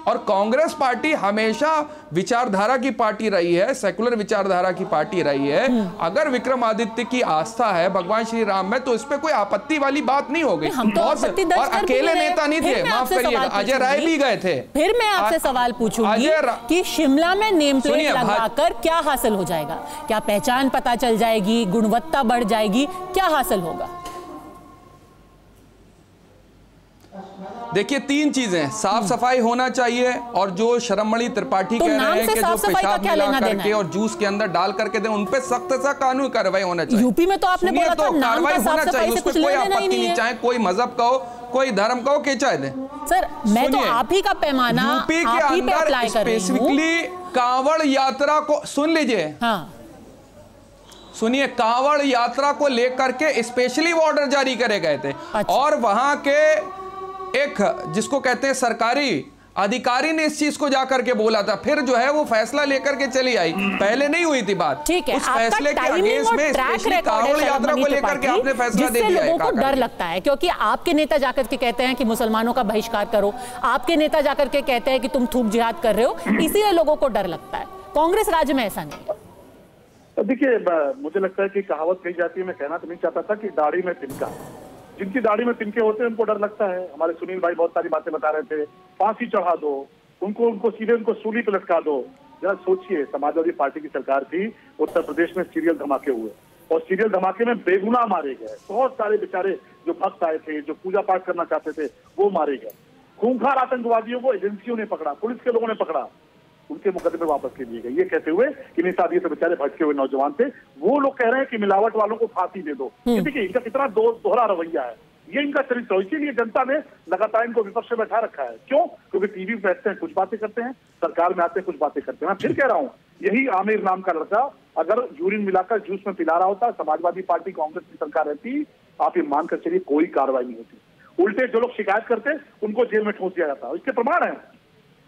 और कांग्रेस पार्टी हमेशा विचारधारा की पार्टी रही है, सेकुलर विचारधारा की पार्टी रही है। अगर विक्रमादित्य की आस्था है भगवान श्री राम में, तो इस पे कोई आपत्ति वाली बात नहीं हो गई। और अकेले नेता नहीं थे, माफ करिएगा, अजय राय भी गए थे। फिर मैं आपसे सवाल पूछूंगी कि शिमला में नेम प्लेट लगाकर क्या हासिल हो जाएगा? क्या पहचान पता चल जाएगी, गुणवत्ता बढ़ जाएगी, क्या हासिल होगा? देखिए 3 चीजें, साफ सफाई होना चाहिए, और जो शर्ममणि त्रिपाठी कह रहे हैं कि जो पेशाब मिला करके और जूस के अंदर डाल करके दे, उन पे सख्त से कानूनी कार्रवाई होना चाहिए। यूपी में तो आपने बोला था कार्रवाई होना चाहिए, उस पर कोई आपत्ति नहीं, चाहे कोई मजहब का हो, कोई धर्म का हो, के चाहे दे। सर मैं तो आप ही का पैमाना यूपी के अंदर स्पेसिफिकली कांवड़ यात्रा को सुन लीजिए, सुनिए, कांवड़ यात्रा को लेकर के स्पेशली ऑर्डर जारी करे गए थे। और वहां के एक जिसको कहते हैं सरकारी अधिकारी ने इस चीज को जाकर के बोला था, फिर जो है वो फैसला लेकर के चली आई, पहले नहीं हुई थी बात। ठीक है, उस फैसले के अगेंस्ट में स्पेशली कांवड़ यात्रा को लेकर के आपने फैसला दे दिया है। लोगों को डर लगता है क्योंकि आपके नेता जाकर के कहते हैं कि मुसलमानों का बहिष्कार करो, आपके नेता जाकर के कहते हैं कि तुम थूक जिहाद कर रहे हो, इसीलिए लोगों को डर लगता है। कांग्रेस राज्य में ऐसा नहीं। देखिए, मुझे लगता है कि कहावत कही जाती है, मैं कहना तो नहीं चाहता था कि दाढ़ी में तिनका, जिनकी दाढ़ी में तिनके होते हैं उनको डर लगता है। हमारे सुनील भाई बहुत सारी बातें बता रहे थे, फांसी चढ़ा दो उनको सीधे उनको सूली पे लटका दो। जरा सोचिए, समाजवादी पार्टी की सरकार थी, उत्तर प्रदेश में सीरियल धमाके हुए और सीरियल धमाके में बेगुनाह मारे गए। बहुत सारे बेचारे जो भक्त आए थे, जो पूजा पाठ करना चाहते थे, वो मारे गए। खूंखार आतंकवादियों को एजेंसियों ने पकड़ा, पुलिस के लोगों ने पकड़ा, उनके मुकदमे वापस ले लिए गए, ये कहते हुए कि नहीं साहब ये तो बेचारे भटके हुए नौजवान थे। वो लोग कह रहे हैं कि मिलावट वालों को फांसी दे दो। देखिए इनका कितना दोहरा रवैया है, ये इनका चरित्र। इसीलिए जनता ने लगातार इनको विपक्ष में बैठा रखा है। क्यों? क्योंकि टीवी पे बैठते हैं, कुछ बातें करते हैं, सरकार में आते हैं, कुछ बातें करते हैं। मैं फिर कह रहा हूँ, यही आमिर नाम का लड़का अगर यूरिन मिलाकर जूस में पिला रहा होता, समाजवादी पार्टी कांग्रेस की सरकार रहती, आप ये मानकर चलिए कोई कार्रवाई नहीं होती। उल्टे जो लोग शिकायत करते उनको जेल में ठोस दिया जाता। इसके प्रमाण है,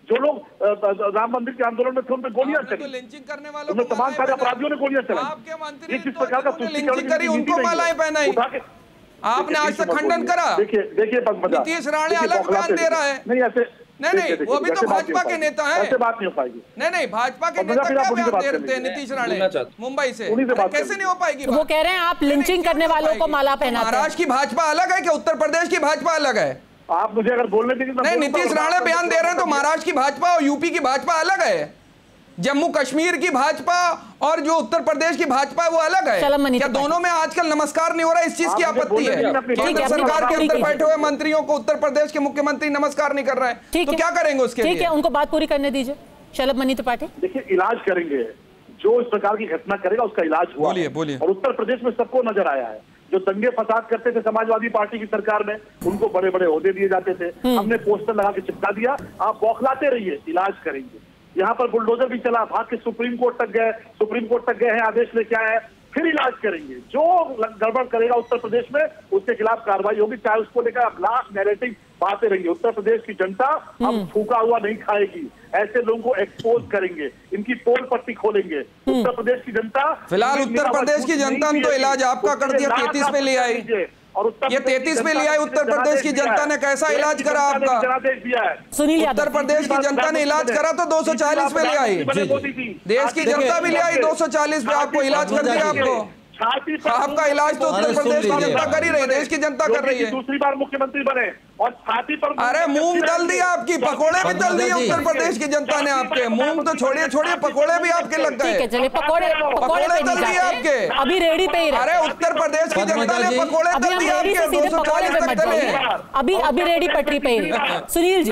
जो लोग राम मंदिर के आंदोलन में थे उन पर गोलियां चली, लिंचिंग करने वालों उनमें तमाम सारे अपराधियों ने गोलियां चलाई। किस प्रकार का लिंचिंग करी, उनको मालाएं पहनाई, आपने आज तक खंडन करा। देखिए नीतीश राणे अलग बयान दे रहा है। नहीं ऐसे नहीं, वो भी तो भाजपा के नेता हैं। ऐसे बात नहीं हो पाएगी। नहीं, भाजपा के नेता क्या बयान दे रहे थे नीतीश राणे मुंबई से, कैसे नहीं हो पाएगी? वो कह रहे हैं आप लिंचिंग करने वालों को माला पहनाते हैं। महाराष्ट्र की भाजपा अलग है क्या उत्तर प्रदेश की भाजपा अलग है? आप मुझे अगर बोलने दीजिए। नहीं, नीतीश राणे बयान दे रहे हैं तो महाराष्ट्र की भाजपा और यूपी की भाजपा अलग है, जम्मू कश्मीर की भाजपा और जो उत्तर प्रदेश की भाजपा है वो अलग है। क्या दोनों में आजकल नमस्कार नहीं हो रहा? इस चीज की आपत्ति है? केंद्र सरकार के अंदर बैठे हुए मंत्रियों को उत्तर प्रदेश के मुख्यमंत्री नमस्कार नहीं कर रहे हैं, तो क्या करेंगे उसके लिए? ठीक है, उनको बात पूरी करने दीजिए। शलभ मनी त्रिपाठी, देखिए इलाज करेंगे, जो इस प्रकार की घटना करेगा उसका इलाज हुआ। बोलिए। और उत्तर प्रदेश में सबको नजर आया है, जो दंगे फसाद करते थे समाजवादी पार्टी की सरकार में, उनको बड़े बड़े ओहदे दिए जाते थे। हमने पोस्टर लगा के चिपका दिया, आप बौखलाते रहिए, इलाज करेंगे। यहाँ पर बुलडोजर भी चला, भाग के सुप्रीम कोर्ट तक गए हैं, आदेश लेके आए हैं, फिर इलाज करेंगे। जो गड़बड़ करेगा उत्तर प्रदेश में उसके खिलाफ कार्रवाई होगी, चाहे उसको लेकर आप लास्ट नैरेटिव बातें रहिए। उत्तर प्रदेश की जनता अब थूका हुआ नहीं खाएगी, ऐसे लोगों को एक्सपोज करेंगे, इनकी पोल पट्टी खोलेंगे। उत्तर प्रदेश की जनता, फिलहाल उत्तर प्रदेश की जनता ने तो इलाज आपका कर दिया, 33 पे ले आई, और ये 33 पे ले आई। उत्तर प्रदेश की जनता ने कैसा इलाज करा आपका? उत्तर प्रदेश की जनता ने इलाज करा तो 240 पे ले आई, देश की जनता भी ले आई 240 पे, आपको इलाज कर दिया। आपका इलाज तो उत्तर प्रदेश की जनता कर ही रही है, देश की जनता कर रही है। दूसरी बार मुख्यमंत्री बने और छाती पर, अरे मूंग दल दिया, आपकी पकोड़े भी दल दिए उत्तर प्रदेश की जनता ने आपके। मूंग तो छोड़िए, पकोड़े भी आपके लग गए। पकोड़े दल दिए आपके, अभी रेडी पे ही। अरे उत्तर प्रदेश की जनता ने पकोड़े दल दिए आपके, 240 तक चले। अभी रेडी पटरी पे ही। सुनील जी,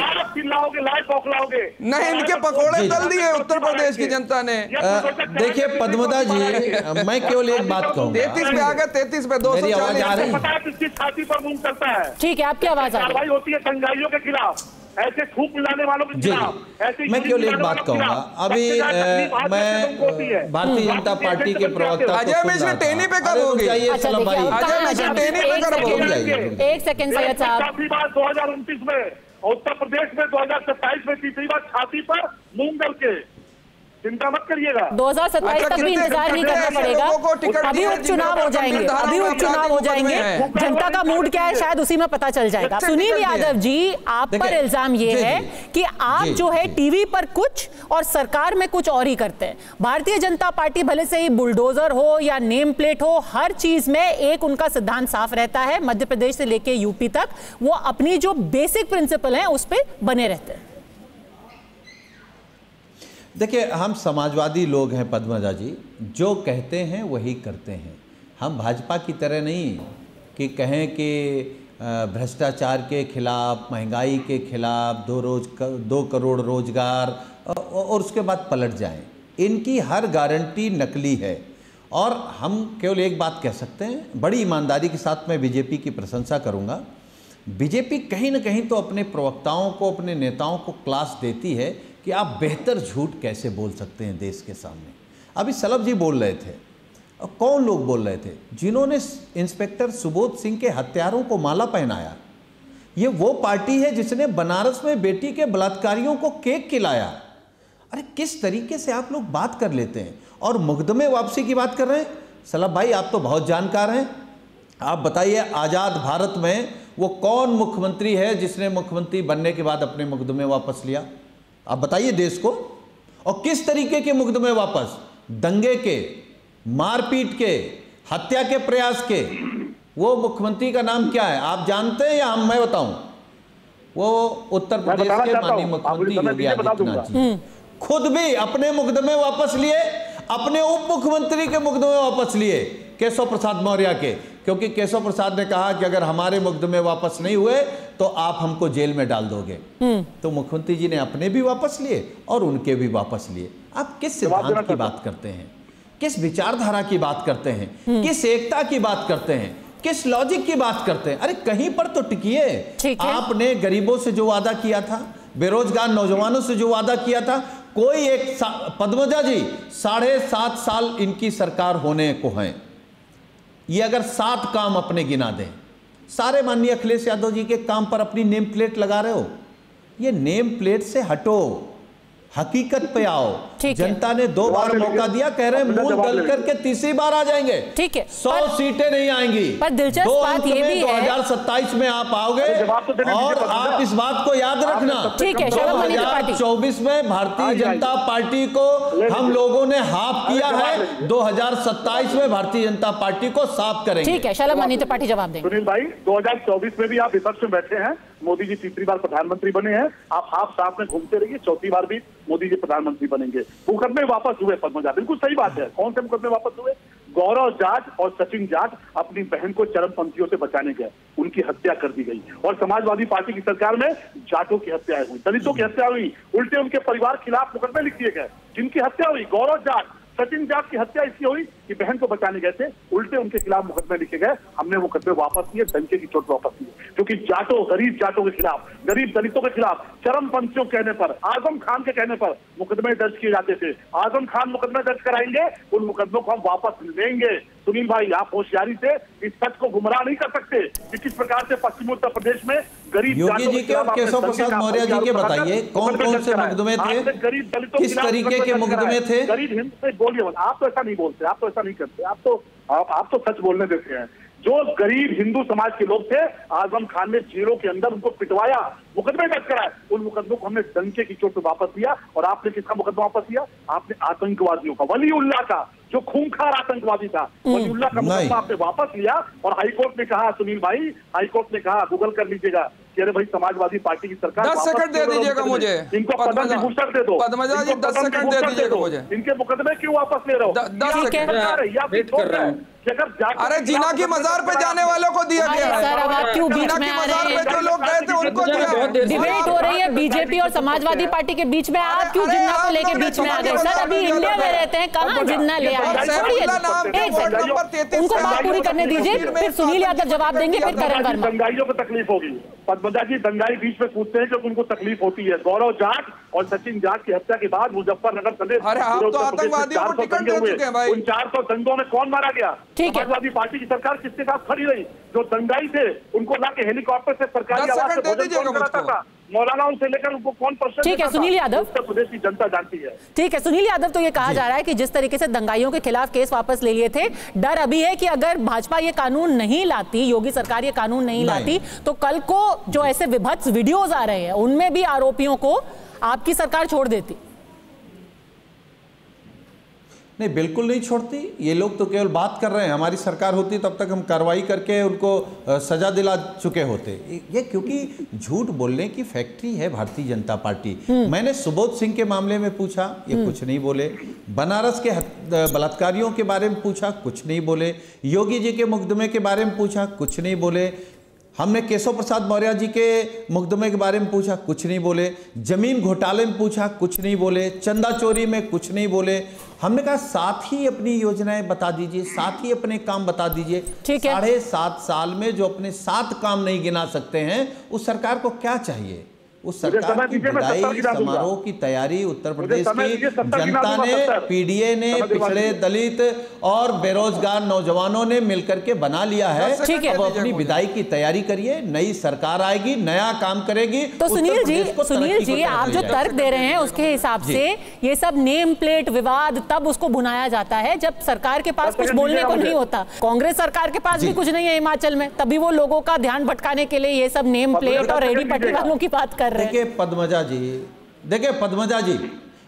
नहीं, इनके पकोड़े दल दिए उत्तर प्रदेश की जनता ने। देखिए पद्मदा जी, मैं केवल एक बात कहूँगा, 33 पे आ गए, 33 पे 240। छाती पर मूंग चलता है। ठीक है, आपकी आवाज आ कार्रवाई होती है संगाइयों के खिलाफ, ऐसे थूक मिलाने वालों के खिलाफ। ऐसे मैं केवल एक बात कहूंगा, अभी मैं भारतीय जनता पार्टी के प्रवक्ता अजय मिश्र टेनी पे कब होगी? अजय मिश्र टेनी पे कब होगी? एक सेकंड सैयद साहब, 2029 में उत्तर प्रदेश में 2027 में तीसरी बार छाती पर मूंग दल के, चिंता मत करिएगा। 2027 तक भी इंतजार नहीं करना पड़ेगा, अभी उपचुनाव हो जाएंगे, जनता का मूड क्या है शायद उसी में पता चल जाएगा। सुनील यादव जी, आप पर इल्जाम ये है कि आप जो है टीवी पर कुछ और सरकार में कुछ और ही करते हैं। भारतीय जनता पार्टी भले से ही बुलडोजर हो या नेम प्लेट हो, हर चीज में एक उनका सिद्धांत साफ रहता है, मध्य प्रदेश से लेके यूपी तक वो अपनी जो बेसिक प्रिंसिपल है उस पर बने रहते हैं। देखिए, हम समाजवादी लोग हैं पद्मजा जी, जो कहते हैं वही करते हैं। हम भाजपा की तरह नहीं कि कहें कि भ्रष्टाचार के खिलाफ, महंगाई के खिलाफ, 2 करोड़ रोजगार और उसके बाद पलट जाएं। इनकी हर गारंटी नकली है। और हम केवल एक बात कह सकते हैं, बड़ी ईमानदारी के साथ मैं बीजेपी की प्रशंसा करूंगा। बीजेपी कहीं ना कहीं तो अपने प्रवक्ताओं को, अपने नेताओं को क्लास देती है कि आप बेहतर झूठ कैसे बोल सकते हैं देश के सामने। अभी शलभ जी बोल रहे थे, कौन लोग बोल रहे थे? जिन्होंने इंस्पेक्टर सुबोध सिंह के हत्यारों को माला पहनाया, ये वो पार्टी है जिसने बनारस में बेटी के बलात्कारियों को केक खिलाया। अरे किस तरीके से आप लोग बात कर लेते हैं। और मुकदमे वापसी की बात कर रहे हैं। सलाम भाई, आप तो बहुत जानकार हैं, आप बताइए आज़ाद भारत में वो कौन मुख्यमंत्री है जिसने मुख्यमंत्री बनने के बाद अपने मुकदमे वापस लिया? आप बताइए देश को। और किस तरीके के मुकदमे वापस? दंगे के, मारपीट के, हत्या के प्रयास के। वो मुख्यमंत्री का नाम क्या है आप जानते हैं या मैं बताऊं? वो उत्तर प्रदेश के माननीय मुख्यमंत्री योगी आदित्यनाथ जी खुद भी अपने मुकदमे वापस लिए, अपने उप मुख्यमंत्री के मुकदमे वापस लिए, केशव प्रसाद मौर्य के, क्योंकि केशव प्रसाद ने कहा कि अगर हमारे मुकदमे वापस नहीं हुए तो आप हमको जेल में डाल दोगे। तो मुख्यमंत्री जी ने अपने भी वापस लिए और उनके भी वापस लिए। आप किस सिद्धांत की बात करते हैं, किस विचारधारा की बात करते हैं, किस एकता की बात करते हैं, किस लॉजिक की बात करते हैं? अरे कहीं पर तो टिकिए। आपने गरीबों से जो वादा किया था, बेरोजगार नौजवानों से जो वादा किया था, कोई एक पद्मजा जी 7.5 साल इनकी सरकार होने को है, ये अगर 7 काम अपने गिना दें, सारे माननीय अखिलेश यादव जी के काम पर अपनी नेम प्लेट लगा रहे हो। ये नेम प्लेट से हटो, हकीकत पे आओ। जनता ने 2 बार मौका दिया, कह रहे हैं मूल दल करके तीसरी बार आ जाएंगे। ठीक है, 100 सीटें नहीं आएंगी। पर दिलचस्प बात ये भी है 2027 में आप आओगे और आप इस बात को याद रखना। ठीक है, 2024 में भारतीय जनता पार्टी को हम लोगों ने हाफ किया है, 2027 में भारतीय जनता पार्टी को साफ करेंगे। ठीक है, शलभ मनी त्रिपाठी जवाब देंगे। सुनील भाई, 2024 में भी आप विपक्ष में बैठे हैं, मोदी जी तीसरी बार प्रधानमंत्री बने हैं, आप हाफ साफ में घूमते रहिए, चौथी बार भी मोदी जी प्रधानमंत्री बनेंगे। मुकदमे वापस हुए पद्मजा, बिल्कुल सही बात है। कौन से मुकदमे वापस हुए? गौरव जाट और सचिन जाट अपनी बहन को चरमपंथियों से बचाने गए, उनकी हत्या कर दी गई। और समाजवादी पार्टी की सरकार में जाटों की हत्याएं हुई, दलितों की हत्या हुई, उल्टे उनके परिवार खिलाफ मुकदमे लिख दिए गए। जिनकी हत्या हुई, गौरव जाट, सचिन जाट की हत्या इसलिए हुई कि बहन को बचाने गए थे, उल्टे उनके खिलाफ मुकदमे लिखे गए। हमने मुकदमे वापस लिए, डंके की चोट वापस लिए, क्योंकि जाटों, गरीब जाटों के खिलाफ, गरीब दलितों के खिलाफ, चरमपंथियों कहने पर, आजम खान के कहने पर मुकदमे दर्ज किए जाते थे। आजम खान मुकदमे दर्ज कराएंगे, उन मुकदमों को हम वापस लेंगे। सुनील भाई, आप होशियारी से इस सच को गुमराह नहीं कर सकते कि किस प्रकार से पश्चिमी उत्तर प्रदेश में गरीब योगी जी के और केशव प्रसाद मौर्य जी के बताइए कौन कौन से मुकदमे थे, गरीब दलितों किस तरीके के मुकदमे थे? गरीब हिंदू से बोलिए, आप तो ऐसा नहीं बोलते, आप तो ऐसा नहीं करते, आप तो सच बोलने देते हैं। जो गरीब हिंदू समाज के लोग थे, आजम खान ने जेलों के अंदर उनको पिटवाया, मुकदमे दर्ज कराए, उन मुकदमों को हमने डंके की चोट पे वापस लिया। और आपने किसका मुकदमा वापस लिया? आपने आतंकवादियों का, वलीउल्लाह का, जो खूंखार आतंकवादी था, वलीउल्लाह का मुकदमा आपने वापस लिया। और हाईकोर्ट ने कहा, सुनील भाई, हाईकोर्ट ने कहा, गूगल कर लीजिएगा, अरे भाई समाजवादी पार्टी की सरकार 10 सेकंड दे दीजिएगा मुझे, इनको पदम विभूषण दे दो, पद्मजा जी 10 सेकंड दे दीजिएगा मुझे। इनके मुकदमे क्यों वापस ले रहे हो? 10 सेकंड। अरे जीना की मजार पे जाने वालों को दिया गया है, सर अब आप क्यों बीच में आ रहे हैं? जो लोग गए थे उनको दिया। डिबेट हो रही है बीजेपी और समाजवादी पार्टी के बीच में, आप क्यों जिन्ना को लेके बीच में आ गए? सर अभी इंडिया में रहते हैं, कहाँ जिन्ना ले आए? उनको बात पूरी करने दीजिए, फिर सुनील यादव जवाब देंगे, फिर करण वर्मा। दंगाइयों को तकलीफ होगी, पद्मजा जी दंगाई बीच में पूछते हैं क्योंकि उनको तकलीफ होती है। गौरव जाट और सचिन जाट की हत्या के बाद मुजफ्फरनगर समेत अरे आप तो आतंकवादियों को टिकट दे चुके हैं भाई। उन 400 दंगों में कौन मारा गया? समाजवादी पार्टी की सरकार किसके साथ खड़ी रही? जो दंगाई थे उनको लाके हेलीकॉप्टर से सरकारी आवाज से भोजन कौन कराता था? मौलाना उनसे लेकर उनको कौन प्रश्न? ठीक है सुनील यादव, उत्तर प्रदेश की जनता जानती है। ठीक है सुनील यादव, तो ये कहा जा रहा है कि जिस तरीके से दंगाइयों के खिलाफ केस वापस ले लिए थे, डर अभी है कि अगर भाजपा ये कानून नहीं लाती, योगी सरकार ये कानून नहीं लाती, तो कल को जो ऐसे विभत्स वीडियोज आ रहे हैं उनमें भी आरोपियों को आपकी सरकार छोड़ देती। नहीं, बिल्कुल नहीं छोड़ती। ये लोग तो केवल बात कर रहे हैं, हमारी सरकार होती तब तक हम कार्रवाई करके उनको सजा दिला चुके होते। ये क्योंकि झूठ बोलने की फैक्ट्री है भारतीय जनता पार्टी। मैंने सुबोध सिंह के मामले में पूछा, ये कुछ नहीं बोले। बनारस के बलात्कारियों के बारे में पूछा, कुछ नहीं बोले। योगी जी के मुकदमे के बारे में पूछा, कुछ नहीं बोले। हमने केशव प्रसाद मौर्य जी के मुकदमे के बारे में पूछा, कुछ नहीं बोले। जमीन घोटाले में पूछा, कुछ नहीं बोले। चंदा चोरी में कुछ नहीं बोले। हमने कहा साथ ही अपनी योजनाएं बता दीजिए, साथ ही अपने काम बता दीजिए। 7.5 साल में जो अपने 7 काम नहीं गिना सकते हैं, उस सरकार को क्या चाहिए? उस सरकार की विदाई समारोह की तैयारी उत्तर प्रदेश की जनता ने, पीडीए ने, पिछड़े दलित और बेरोजगार नौजवानों ने मिलकर के बना लिया है। अब अपनी विदाई की तैयारी करिए, नई सरकार आएगी, नया काम करेगी। तो सुनील जी आप जो तर्क दे रहे हैं उसके हिसाब से ये सब नेम प्लेट विवाद तब उसको भुनाया जाता है जब सरकार के पास कुछ बोलने को नहीं होता। कांग्रेस सरकार के पास भी कुछ नहीं है हिमाचल में, तभी वो लोगों का ध्यान भटकाने के लिए ये सब नेम प्लेट और रेडी पट्टी वालों की बात कर रहे हैं। देखिए पद्मजा जी,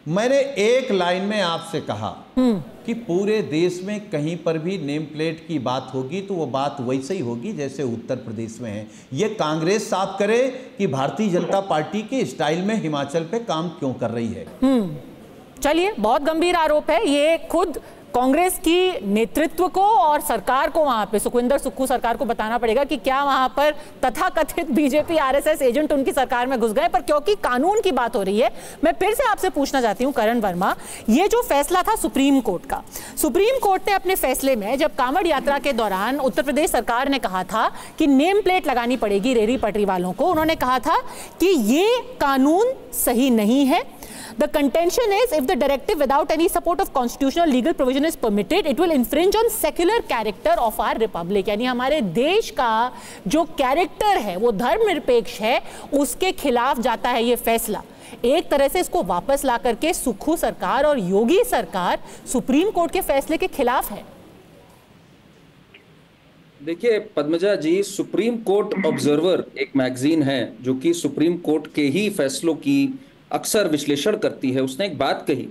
मैंने एक लाइन में आपसे कहा कि पूरे देश में कहीं पर भी नेम प्लेट की बात होगी तो वो बात वैसे ही होगी जैसे उत्तर प्रदेश में है। ये कांग्रेस साफ करे कि भारतीय जनता पार्टी के स्टाइल में हिमाचल पे काम क्यों कर रही है। चलिए, बहुत गंभीर आरोप है ये, खुद कांग्रेस की नेतृत्व को और सरकार को, वहां पे सुखविंदर सुक्खू सरकार को बताना पड़ेगा कि क्या वहां पर तथाकथित बीजेपी आरएसएस एजेंट उनकी सरकार में घुस गए। पर क्योंकि कानून की बात हो रही है, मैं फिर से आपसे पूछना चाहती हूं करण वर्मा, ये जो फैसला था सुप्रीम कोर्ट का, सुप्रीम कोर्ट ने अपने फैसले में जब कांवड़ यात्रा के दौरान उत्तर प्रदेश सरकार ने कहा था कि नेम प्लेट लगानी पड़ेगी रेहड़ी पटरी वालों को, उन्होंने कहा था कि ये कानून सही नहीं है। The contention is if the directive without any support of constitutional legal provision is permitted, it will infringe on secular character of our republic। यानी हमारे देश का जो कैरेक्टर है वो धर्मनिरपेक्ष है, उसके खिलाफ जाता है ये फैसला। एक तरह से इसको वापस ला करके सुक्खू सरकार और योगी सरकार सुप्रीम कोर्ट के फैसले के खिलाफ है। देखिए पद्मजा जी, सुप्रीम कोर्ट ऑब्जर्वर एक मैगजीन है जो कि सुप्रीम कोर्ट के ही फैसलों की अक्सर विश्लेषण करती है, उसने एक बात कही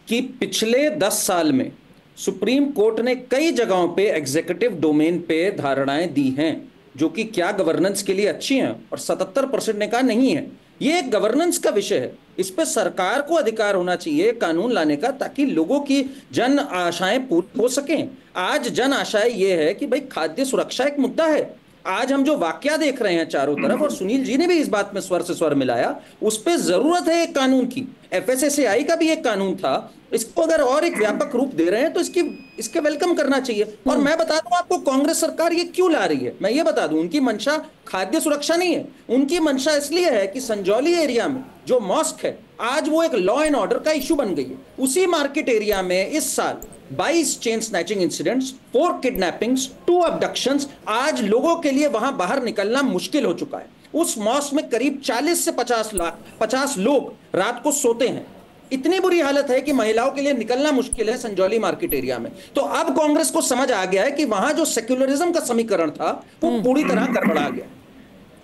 कि पिछले 10 साल में सुप्रीम कोर्ट ने कई जगहों पे एग्जीक्यूटिव डोमेन पे धारणाएं दी हैं जो कि क्या गवर्नेंस के लिए अच्छी हैं, और 77% ने कहा नहीं है। ये एक गवर्नेंस का विषय है, इस पे सरकार को अधिकार होना चाहिए कानून लाने का ताकि लोगों की जन आशाएं पूरी हो सकें। आज जन आशाएं ये है कि भाई खाद्य सुरक्षा एक मुद्दा है। आज हम जो वाकया देख रहे हैं चारों तरफ, और सुनील जी ने भी इस बात में स्वर से स्वर मिलाया, उस पे जरूरत है एक कानून की। एफएसएसएआई का भी एक कानून था, इसको अगर और एक व्यापक रूप दे रहे हैं तो इसके वेलकम करना चाहिए। और मैं बता दूं आपको कांग्रेस सरकार ये क्यों ला रही है, मैं ये बता दूं, उनकी मंशा खाद्य सुरक्षा नहीं है, उनकी मंशा इसलिए है कि संजौली एरिया में जो मॉस्क है आज वो एक लॉ एंड ऑर्डर का इशू बन गई है। उसी मार्केट एरिया में इस साल 22 chain snatching incidents, 4 kidnappings, 2 abductions, आज लोगों के लिए वहां बाहर निकलना मुश्किल हो चुका है। उस मॉस्क में करीब 40 से 50 लोग रात को सोते हैं। इतनी बुरी हालत है कि महिलाओं के लिए निकलना मुश्किल है संजौली मार्केट एरिया में। तो अब कांग्रेस को समझ आ गया है कि वहां जो सेक्युलरिज्म का समीकरण था वो पूरी तरह गड़बड़ा गया।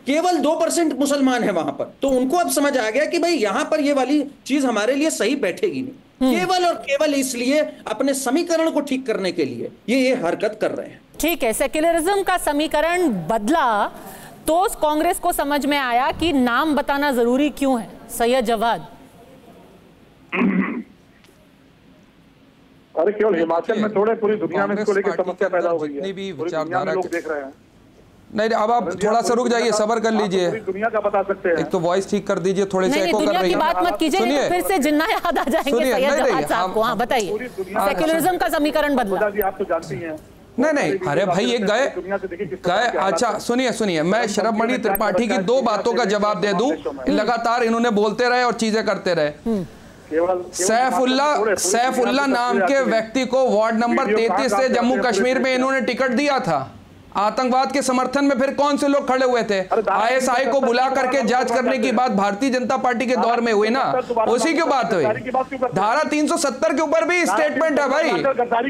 केवल 2% मुसलमान है वहां पर, तो उनको अब समझ आ गया कि भाई यहां पर ये वाली चीज हमारे लिए सही बैठेगी नहीं। केवल और केवल इसलिए अपने समीकरण को ठीक करने के लिए ये हरकत कर रहे हैं। ठीक है, सेक्युलरिज्म का समीकरण बदला तो कांग्रेस को समझ में आया कि नाम बताना जरूरी क्यों है। सैयद जवाद, अरे केवल हिमाचल में थोड़े, पूरी दुनिया में इसको लेकर समस्या पैदा हो गई है, भी पूरी दुनिया में लोग देख रहे हैं। नहीं, अब आप थोड़ा सा रुक जाइए, सबर कर लीजिए, दुनिया का बता सकते हैं। एक तो वॉइस ठीक कर दीजिए, थोड़े से एको कर रही है। बात मत कीजिए, नहीं तो फिर से जिन्ना याद आ जाएंगे सैयद जवाद साहब को। हाँ बताइए, सेक्युलरिज्म का समीकरण बदला। आप तो जानती हैं। नहीं, अरे भाई ये गए। अच्छा सुनिए, मैं शरभ मणि त्रिपाठी की 2 बातों का जवाब दे दूं। लगातार इन्होंने बोलते रहे और चीजें करते रहे। सैफुल्ला नाम के व्यक्ति को वार्ड नंबर 33 से जम्मू कश्मीर में इन्होंने टिकट दिया था। आतंकवाद के समर्थन में फिर कौन से लोग खड़े हुए थे? आईएसआई को बुला करके जांच करने की बात भारतीय जनता पार्टी के दौर में हुई ना, उसी की बात हुई। धारा 370 के ऊपर भी स्टेटमेंट है भाई,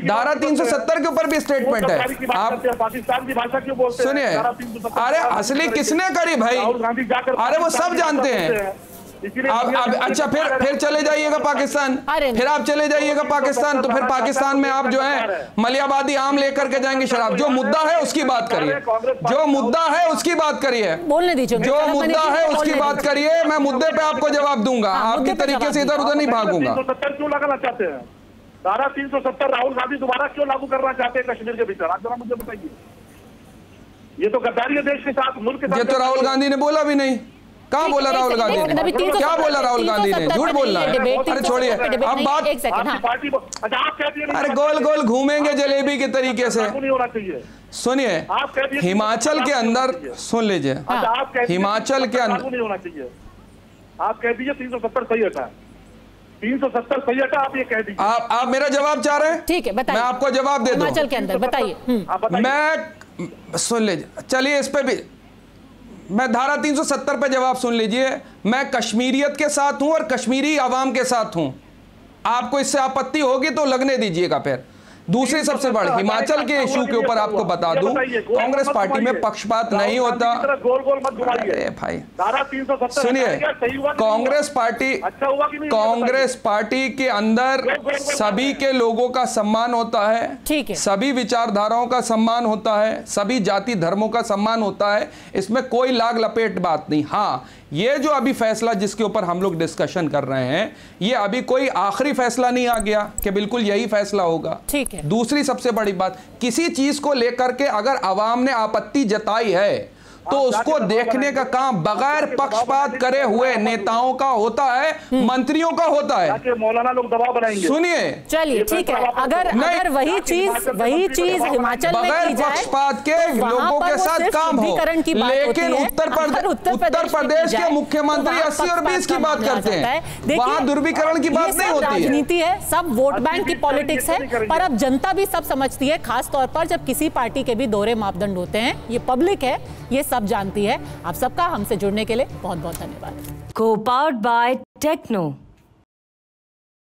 धारा 370 के ऊपर भी स्टेटमेंट है। आप पाकिस्तान की भाषा क्यों बोलते हैं? सुनिए, अरे असली किसने करी भाई? अरे वो सब जानते हैं। आप अच्छा फिर चले जाइएगा पाकिस्तान, फिर आप चले जाइएगा पाकिस्तान, तो फिर पाकिस्तान में आप जो है मलियाबादी आम लेकर के जाएंगे शराब। जो मुद्दा है उसकी बात करिए, जो मुद्दा है उसकी बात करिए, बोलने दीजिए। जो मुद्दा है उसकी बात करिए, मैं मुद्दे पे आपको जवाब दूंगा, आपके तरीके से इधर उधर नहीं भागूंगा। 370 क्यों लगाना चाहते हैं? धारा 370 राहुल गांधी दोबारा क्यों लागू करना चाहते हैं कश्मीर के भीतर? आप जरा मुझे बताइए। ये तो गद्दारी है देश के साथ, मुल्क के साथ। ये तो राहुल गांधी ने बोला भी नहीं। कहाँ बोला राहुल गांधी ने? क्या बोला राहुल गांधी ने? झूठ बोलना है। अरे छोड़िए अब बात, अरे गोल गोल घूमेंगे जलेबी के तरीके से। सुनिए, हिमाचल के अंदर सुन लीजिए, हिमाचल के अंदर आप कह दीजिए 370 सही हटा, 370 सही हटा, आप ये कह दीजिए। आप मेरा जवाब चाह रहे हैं? ठीक है, बताइए। मैं आपको जवाब दे दूं। हिमाचल के अंदर बताइए। मैं सुन लीजिए, चलिए इस पे भी मैं धारा 370 पे जवाब सुन लीजिए। मैं कश्मीरियत के साथ हूं और कश्मीरी आवाम के साथ हूं। आपको इससे आपत्ति होगी तो लगने दीजिएगा। फिर दूसरी सबसे बड़ी हिमाचल के इशू के ऊपर आपको बता दूं, कांग्रेस पार्टी में पक्षपात नहीं होता। अरे भाई सुनिए, कांग्रेस पार्टी के अंदर सभी के लोगों का सम्मान होता है, ठीक है, सभी विचारधाराओं का सम्मान होता है, सभी जाति धर्मों का सम्मान होता है, इसमें कोई लाग लपेट बात नहीं। हाँ, ये जो अभी फैसला जिसके ऊपर हम लोग डिस्कशन कर रहे हैं, ये अभी कोई आखिरी फैसला नहीं आ गया कि बिल्कुल यही फैसला होगा। ठीक है। दूसरी सबसे बड़ी बात, किसी चीज को लेकर के अगर आवाम ने आपत्ति जताई है तो उसको देखने का काम बगैर पक्षपात करे हुए नेताओं का होता है, मंत्रियों का होता है। मौलाना लोग दबाव बनाएंगे। सुनिए, चलिए ठीक है, अगर वही चीज हिमाचल में बगैर की जाए, पक्षपात के लोगों के साथ काम हो, लेकिन उत्तर प्रदेश के मुख्यमंत्री 80 और 20 की बात करते हैं, वहां ध्रुवीकरण की बात नहीं होती है। राजनीति है, सब वोट बैंक की पॉलिटिक्स है, पर अब जनता भी सब समझती है, खास तौर पर जब किसी पार्टी के भी दोहरे मापदंड होते हैं। ये पब्लिक है, ये सब जानती है। आप सबका हमसे जुड़ने के लिए बहुत बहुत धन्यवाद। Co-powered by Techno।